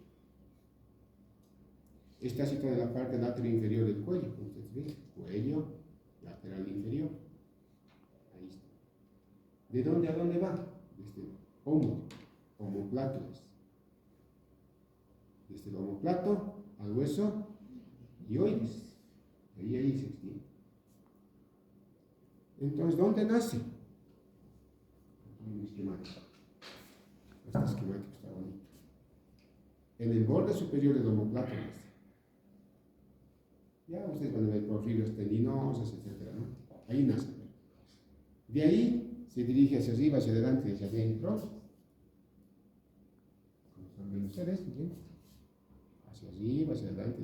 Está situado en la parte lateral inferior del cuello, como ustedes ven, cuello lateral inferior. Ahí está. ¿De dónde a dónde va? Desde homo omóplato. Desde el omóplato al hueso hyoides. Ahí se extiende. Entonces, ¿dónde nace? Un esquemático. Este esquemático está bonito. En el borde superior del omóplato nace. Ya ustedes van a ver porfirios tendinosas, etc., ¿no? Ahí nace. De ahí se dirige hacia arriba, hacia adelante, hacia adentro. Como están viendo ustedes, ¿bien? Hacia arriba, hacia adelante,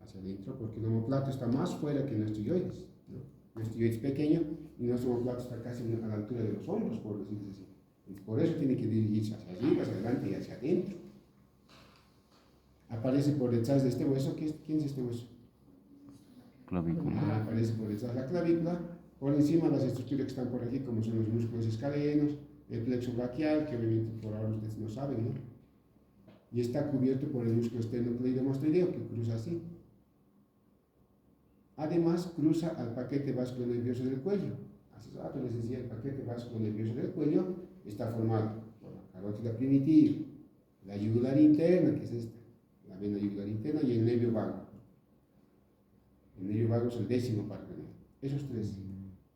hacia adentro, porque el omóplato está más fuera que nuestro hyoides, ¿no? Nuestro hyoides es pequeño y nuestro omóplato está casi a la altura de los hombros, por decirlo así. Por eso tiene que dirigirse hacia arriba, hacia adelante y hacia adentro. Aparece por detrás de este hueso. ¿Quién es este hueso? Clavícula. Aparece por detrás de la clavícula. Por encima las estructuras que están por aquí, como son los músculos escalenos, el plexo braquial, que obviamente por ahora ustedes no saben, ¿no? Y está cubierto por el músculo esternocleidomastoideo, que cruza así. Además, cruza al paquete vasculonervioso del cuello. Hace rato les decía, el paquete vasculonervioso del cuello está formado por la carótida primitiva, la yugular interna, que es esta, la vena yugular interna, y el nervio vago. El nervio vago es el 10º par venoso. Esos tres.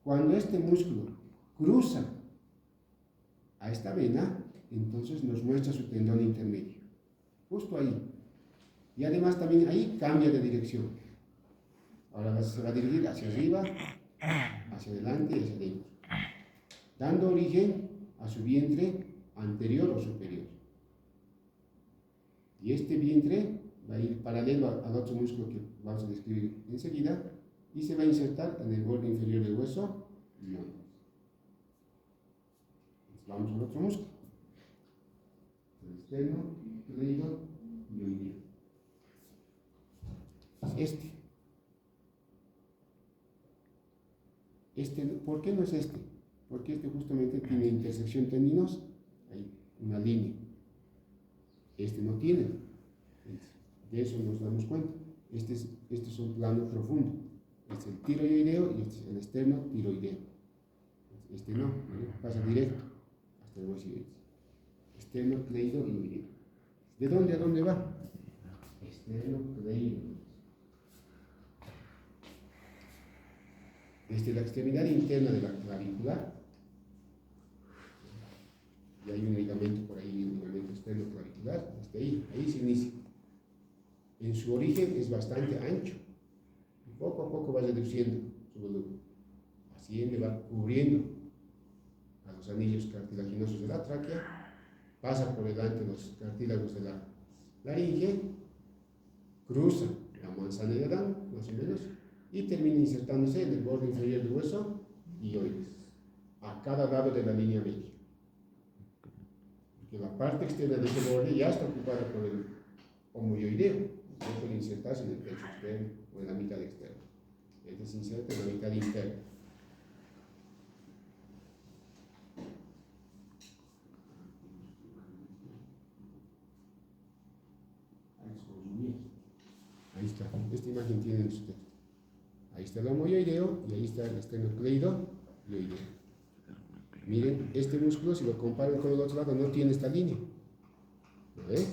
Cuando este músculo cruza a esta vena, entonces nos muestra su tendón intermedio. Justo ahí. Y además también ahí cambia de dirección. Ahora se va a dirigir hacia arriba, hacia adelante y hacia adentro, dando origen a su vientre anterior o superior. Y este vientre va a ir paralelo al otro músculo que vamos a describir enseguida y se va a insertar en el borde inferior del hueso hyoides. Vamos al otro músculo. El esternocleidomastoideo. ¿Por qué no es este? Porque este justamente tiene intersección tendinosa, hay una línea. Este no tiene. De eso nos damos cuenta. Este es un plano profundo. Este es el tiroideo y este es el esternotiroideo. Este no, pasa directo hasta el hueso hyoides. Esternocleidomastoideo. ¿De dónde a dónde va? Esternocleidomastoideo. Desde la extremidad interna de la clavícula, y hay un ligamento por ahí, un ligamento esternoclavicular, hasta ahí se inicia. En su origen es bastante ancho, y poco a poco va reduciendo su volumen. Asciende, va cubriendo a los anillos cartilaginosos de la tráquea, pasa por delante de los cartílagos de la laringe, cruza la manzana de Adán, más o menos, y termina insertándose en el borde inferior del hueso hyoides, a cada lado de la línea media. Porque la parte externa de ese borde ya está ocupada por el homohyoideo, no puede insertarse en el pecho externo o en la mitad externa. Este se inserta en la mitad interna. Ahí está, esta imagen tienen ustedes. Ahí está el homohyoideo y ahí está el esternocleidomastoideo. Miren, este músculo, si lo comparan con el otro lado, no tiene esta línea. ¿Lo ven?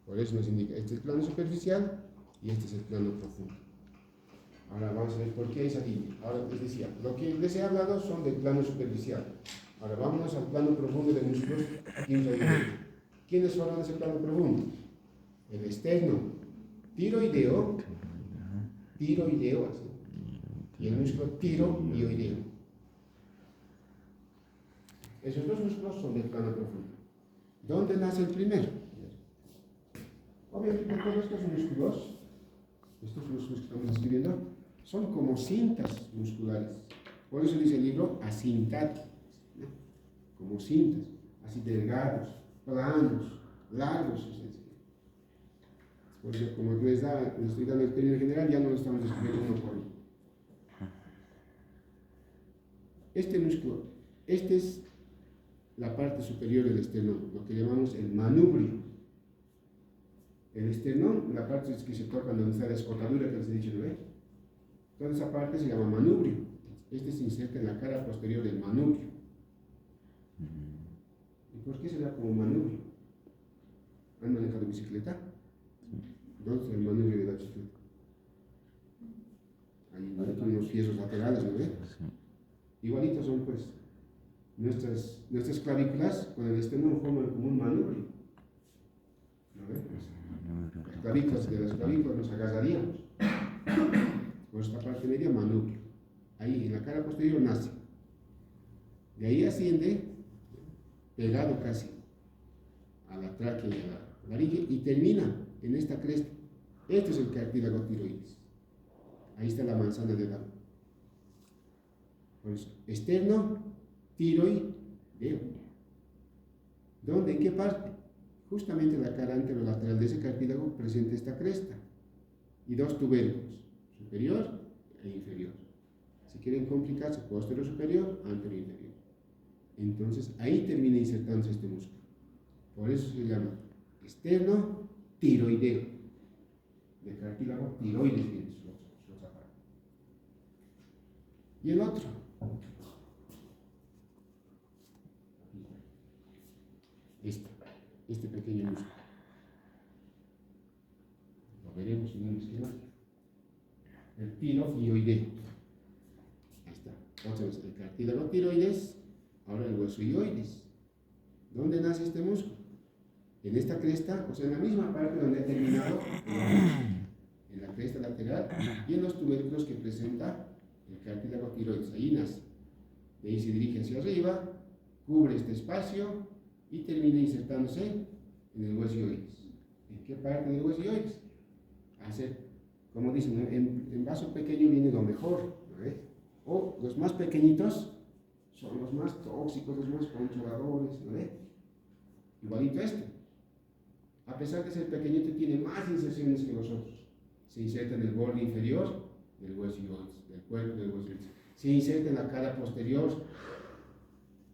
Por eso nos indica, este es el plano superficial y este es el plano profundo. Ahora vamos a ver por qué esa línea. Ahora les decía, lo que les he hablado son del plano superficial. Ahora vámonos al plano profundo de músculos. ¿Quiénes forman ese plano profundo? El esternotiroideo, así, y el músculo tiroideo. Esos dos músculos son del plano profundo. ¿Dónde nace el primero? Obviamente todos estos músculos que estamos escribiendo, son como cintas musculares. Por eso dice el libro asintáticos, ¿no? Como cintas, así delgados, planos, largos. Porque como les estoy dando el término general, ya no lo estamos escribiendo uno por uno. Este músculo, este es la parte superior del esternón, lo que llamamos el manubrio. El esternón, la parte que se toca donde está la escotadura que les he dicho, ¿no ves? Toda esa parte se llama manubrio. Este se inserta en la cara posterior del manubrio. ¿Por qué se da como manubrio? ¿Han manejado bicicleta? ¿Dónde está el manubrio de la bicicleta? Ahí con unos fierros laterales, ¿no ve? Igualitos son pues nuestras clavículas con el esternón forman como un manubrio. ¿No ve? Pues, las clavículas de las clavículas nos agarraríamos. Por esta parte media, manubrio. Ahí en la cara posterior nace. De ahí asciende, pegado casi a la tráquea y a la laringe, y termina en esta cresta. Este es el cartílago tiroides. Ahí está la manzana de Adán. Por eso, externo, tiroideo. ¿Dónde? ¿En qué parte? Justamente en la cara anterolateral de ese cartílago presenta esta cresta y dos tubérculos, superior e inferior. Si quieren complicarse, posterior superior, anterior inferior. Entonces ahí termina insertándose este músculo. Por eso se llama externo tiroideo. De cartílago tiroides viene su otra parte. Y el otro. Este pequeño músculo. Lo veremos en un esquema. El tiroideo. Ahí está. Otra vez el cartílago tiroides. Ahora el hueso ioides. ¿Dónde nace este músculo? En esta cresta, o sea, en la misma parte donde ha terminado, en la cresta lateral y en los tubérculos que presenta el cartílago tiroides. Ahí nace. De ahí se dirige hacia arriba, cubre este espacio y termina insertándose en el hueso ioides. ¿En qué parte del hueso ioides? Como dicen, en vaso pequeño viene lo mejor, ¿no? O los más pequeñitos son los más tóxicos, los más controladores, ¿no? Igualito este. A pesar de ser pequeñito, tiene más inserciones que los otros. Se inserta en el borde inferior del hueso ioides, del cuerpo del hueso ioides. Se inserta en la cara posterior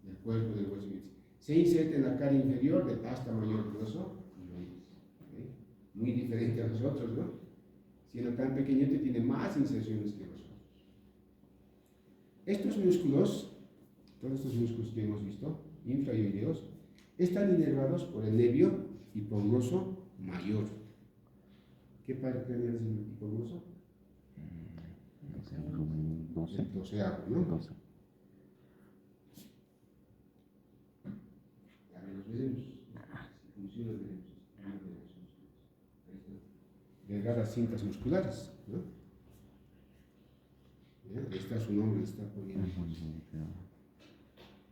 del cuerpo del hueso ioides. Se inserta en la cara inferior del asta mayor del hueso ioides. Muy diferente a los otros, ¿no? Siendo tan pequeñito, tiene más inserciones que los otros. Estos músculos, todos estos músculos que hemos visto, infraioideos, están inervados por el nervio hipogloso mayor. ¿Qué parte craneal es el hipogloso? El doceavo, ¿no? 12. A ver, los veremos. Si funciona, veremos. Delgadas cintas musculares, ¿no? Ahí está su nombre, está poniendo.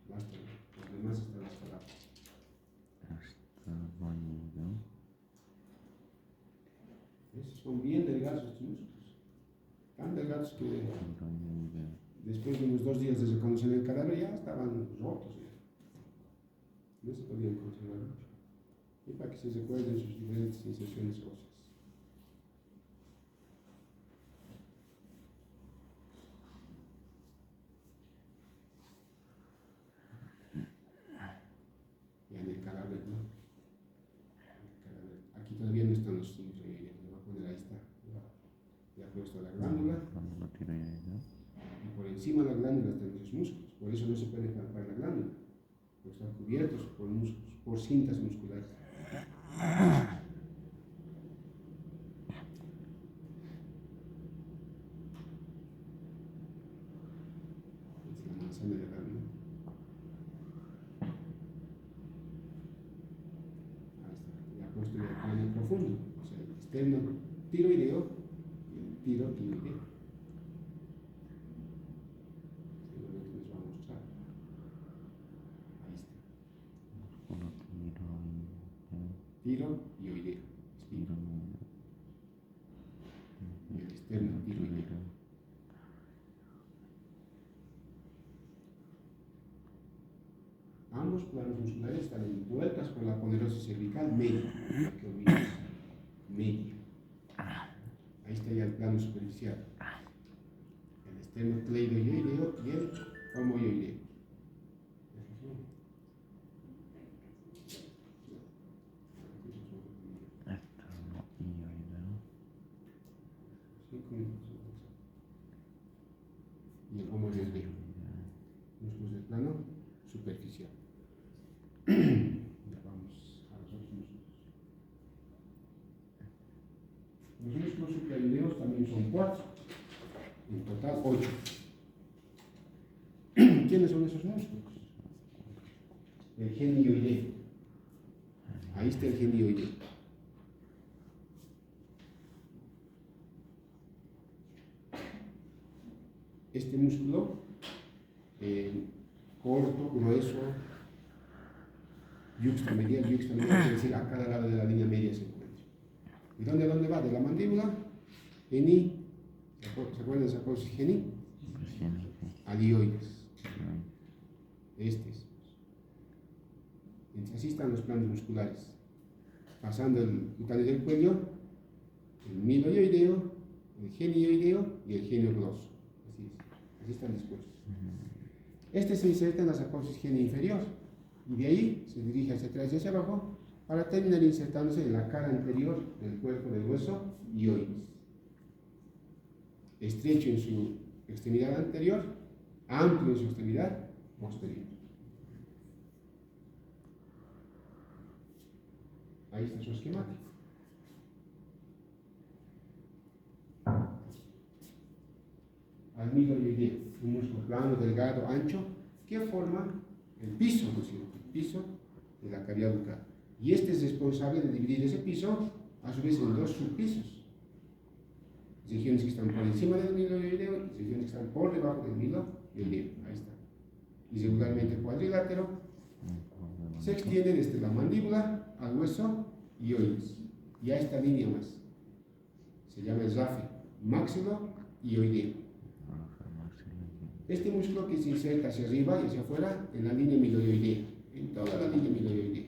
Basta, los demás están las palabras. Son bien delgados estos músculos. Tan delgados que después de unos 2 días de reconocer el cadáver ya estaban rotos. No se podían conservar mucho. Y para que se recuerden sus diferentes inserciones óseas. Ya en el cadáver, ¿no? Aquí todavía no están los infraioideos. Le voy a poner, ahí está. Ya ha puesto la glándula. Y por encima de la glándula están esos músculos. Por eso no se puede palpar la glándula. Porque están cubiertos por músculos, por cintas musculares. Es la manzana de Adán, ¿no? Ahí está. Ya ha puesto el plano profundo. O sea, el externo tiroideo y el tiroideo. Seguramente nos va a mostrar. Ahí está. Tiro y oideo. Y el externo tiroideo. Ambos planos musculares están envueltas por la ponerosis cervical media. Que olvides. Media. Ahí está ya el plano superficial. El externo cleidoioideo y el homoioideo. Y el homoioideo. Músculos del plano superficial. Los músculos suprayoideos también son 4. En total 8. ¿Quiénes son esos músculos? El genioideo. Ahí está el genioideo. Este músculo, corto, grueso, yuxtamedial, quiere decir a cada lado de la línea media se encuentra. ¿Y dónde va? De la mandíbula, geni, ¿se acuerdan de esa cosa? Geni, adioides. Entonces así están los planos musculares, pasando el cutáneo del cuello, el miloioideo, el genioideo y el geniogloso. Así están dispuestos. Este se inserta en la apófisis genia inferior y de ahí se dirige hacia atrás y hacia abajo para terminar insertándose en la cara anterior del cuerpo del hueso ioides. Estrecho en su extremidad anterior, amplio en su extremidad posterior. Ahí está su esquemático. Al miloioideo, un músculo plano, delgado, ancho, que forma el piso, ¿no es cierto? El piso de la cavidad bucal. Y este es responsable de dividir ese piso, a su vez, en 2 subpisos. Regiones que están por encima del miloioideo y regiones que están por debajo del miloioideo. Ahí está. Y regularmente cuadrilátero. Se extiende desde la mandíbula al hueso ioides. Y a esta línea más. Se llama el rafe, maxilo-ioideo. Este músculo que se inserta hacia arriba y hacia afuera en la línea miloioidea, en toda la línea miloioidea.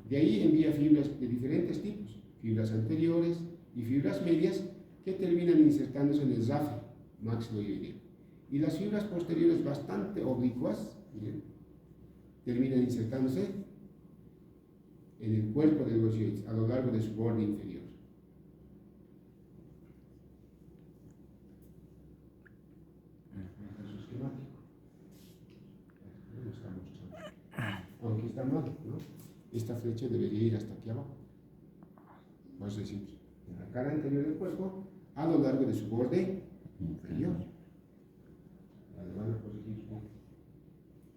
De ahí envía fibras de diferentes tipos, fibras anteriores y fibras medias que terminan insertándose en el rafe maxiloioideo. Y las fibras posteriores bastante oblicuas, miren, terminan insertándose en el cuerpo del hueso ioides a lo largo de su borde inferior. Aunque está mal, ¿no? Esta flecha debería ir hasta aquí abajo. Por eso decimos, en la cara anterior del cuerpo, a lo largo de su borde inferior.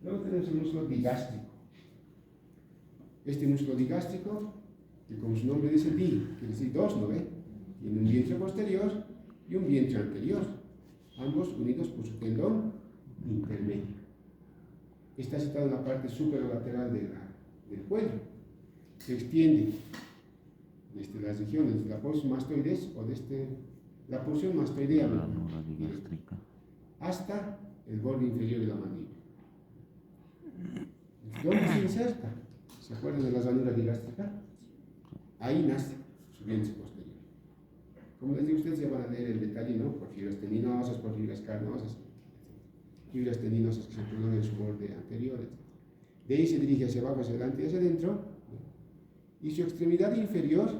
Luego tenemos el músculo digástrico. Este músculo digástrico, que como su nombre dice, quiere decir 2, ¿no ve? Tiene un vientre posterior y un vientre anterior, ambos unidos por su tendón intermedio. Está situado en la parte superolateral del cuello. Se extiende desde las regiones de la porción mastoides o desde la porción mastoidea hasta el borde inferior de la mandíbula. ¿Dónde se inserta? ¿Se acuerdan de la ranura digástrica? Ahí nace su vientre posterior. Como les digo, ustedes ya van a leer el detalle, ¿no? Por fibras tendinosas, por fibras carnosas, fibras tendinosas que se prolongan en su borde anterior, etc. De ahí se dirige hacia abajo, hacia adelante y hacia adentro, y su extremidad inferior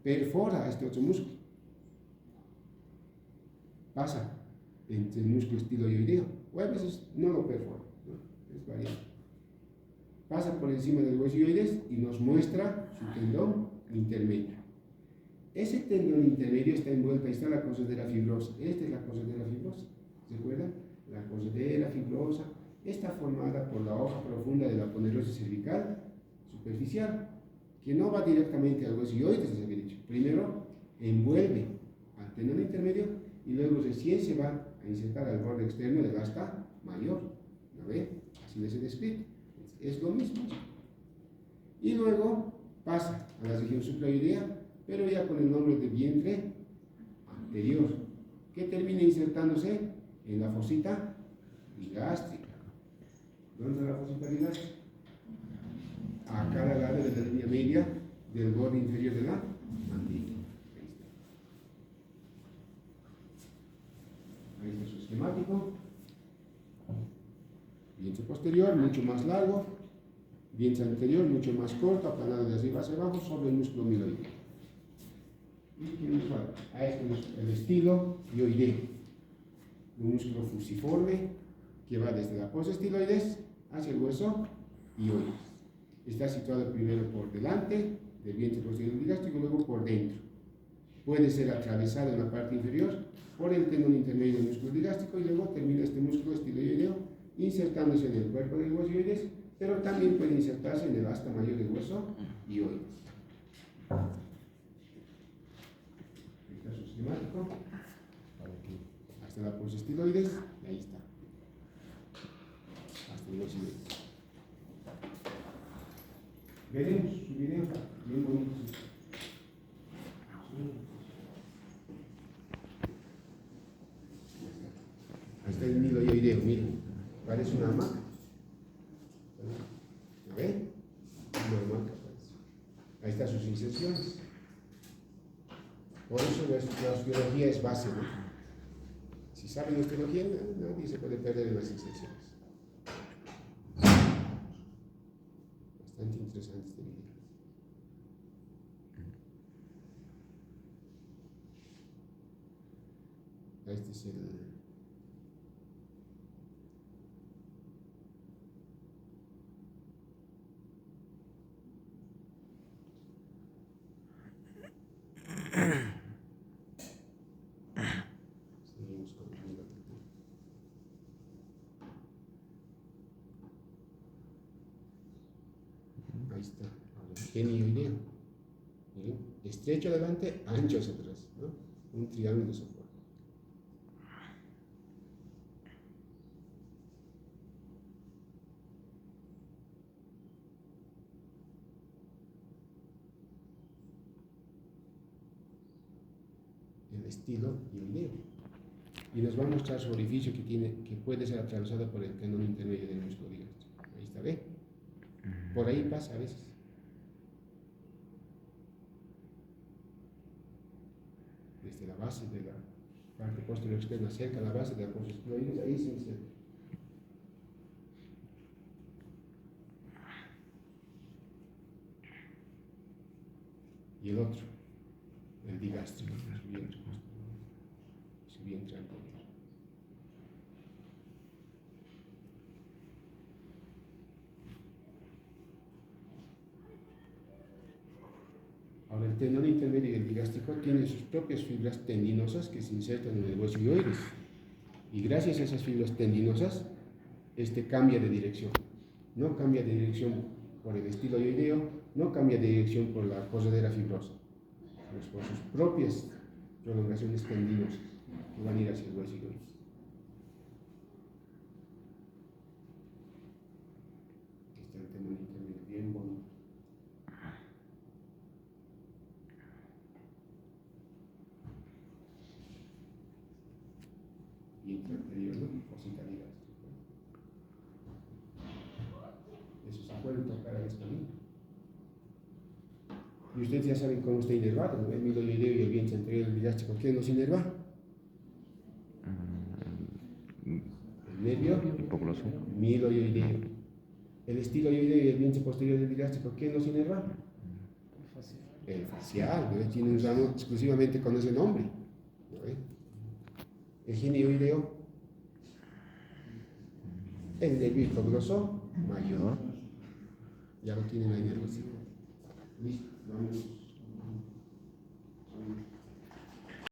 perfora este otro músculo. Pasa entre el músculo estiloioideo, o a veces no lo perfora, ¿no? Es variable. Pasa por encima del hueso ioides y nos muestra su tendón intermedio. Ese tendón intermedio está envuelto, ahí está la cosadera fibrosa. Esta es la cosadera fibrosa, ¿se acuerdan? La cosadera fibrosa está formada por la hoja profunda de la aponeuriosis cervical superficial, que no va directamente al hueso ioides, les había dicho. Primero envuelve al tendón intermedio y luego recién se va a insertar al borde externo del asta mayor. ¿Lo ve? Así les he descrito. Es lo mismo. Y luego pasa a la región suprayoidea, pero ya con el nombre de vientre anterior, que termina insertándose en la fosita digástrica. ¿Dónde está la fosita digástrica? A cada lado de la línea media del borde inferior de la mandíbula. Ahí está su esquemático. Vientre posterior, mucho más largo. Vientre anterior, mucho más corto, aplanado de arriba hacia abajo, sobre el músculo miloideo. Y tenemos a este músculo, el estilo ioideo. Un músculo fusiforme que va desde la fosa estiloides hacia el hueso ioides. Está situado primero por delante del vientre posterior digástrico y luego por dentro. puede ser atravesado en la parte inferior por el tendón intermedio del músculo digástrico y luego termina este músculo estiloideo insertándose en el cuerpo del hueso ioides, pero también puede insertarse en el asta mayor del hueso ioides. Ahí está su esquemático, hasta la pulsa estiloides, y ahí está, hasta el hueso ioides. Veremos su video, bien bonito. Ahí está el nido ioideo, miren, parece una hamaca. ¿Lo ven? Una hamaca parece. Ahí están sus inserciones. Por eso la osteología es base, ¿no? Si saben osteología, nadie se puede perder en las inserciones. Bastante interesante este video. Este es el... Seguimos con el nivel. Ahí está, ahora el genioideo. Miren, estrecho adelante, ancho hacia atrás, ¿no? Un triángulo de soporte. El estilo ioideo. Y nos va a mostrar su orificio que puede ser atravesado por el tendón intermedio del músculo digástrico. Ahí está, ¿ve? Por ahí pasa a veces. Desde la base de la parte posterior externa, cerca de la base de la pulsa estiloides, ahí se inserta. Y el otro, el digástrico, su vientre anterior. Ahora, el tendón intermedio del digástrico tiene sus propias fibras tendinosas que se insertan en el hueso ioides. Y gracias a esas fibras tendinosas, este cambia de dirección. No cambia de dirección por el estilo ioideo, no cambia de dirección por la corredera fibrosa, sino por sus propias prolongaciones tendinosas que van a ir hacia el hueso ioides. Este es el tendón intermedio, bien bonito. Y intraanterior, ¿no? Cosita digástrica. Eso se puede tocar a esta misma. Y ustedes ya saben cómo está inervado, ¿no? El miloioideo y el vientre anterior del digástrico. ¿Quién los inerva? El nervio hipogloso. miloioideo. El estiloioideo y el vientre posterior del digástrico. ¿Quién los inerva? El facial, ¿no? Tiene un ramo exclusivamente con ese nombre, ¿no? El genioideo, el nervio hipogloso mayor. Ya lo tienen ahí en el bolsillo. Listo, vamos.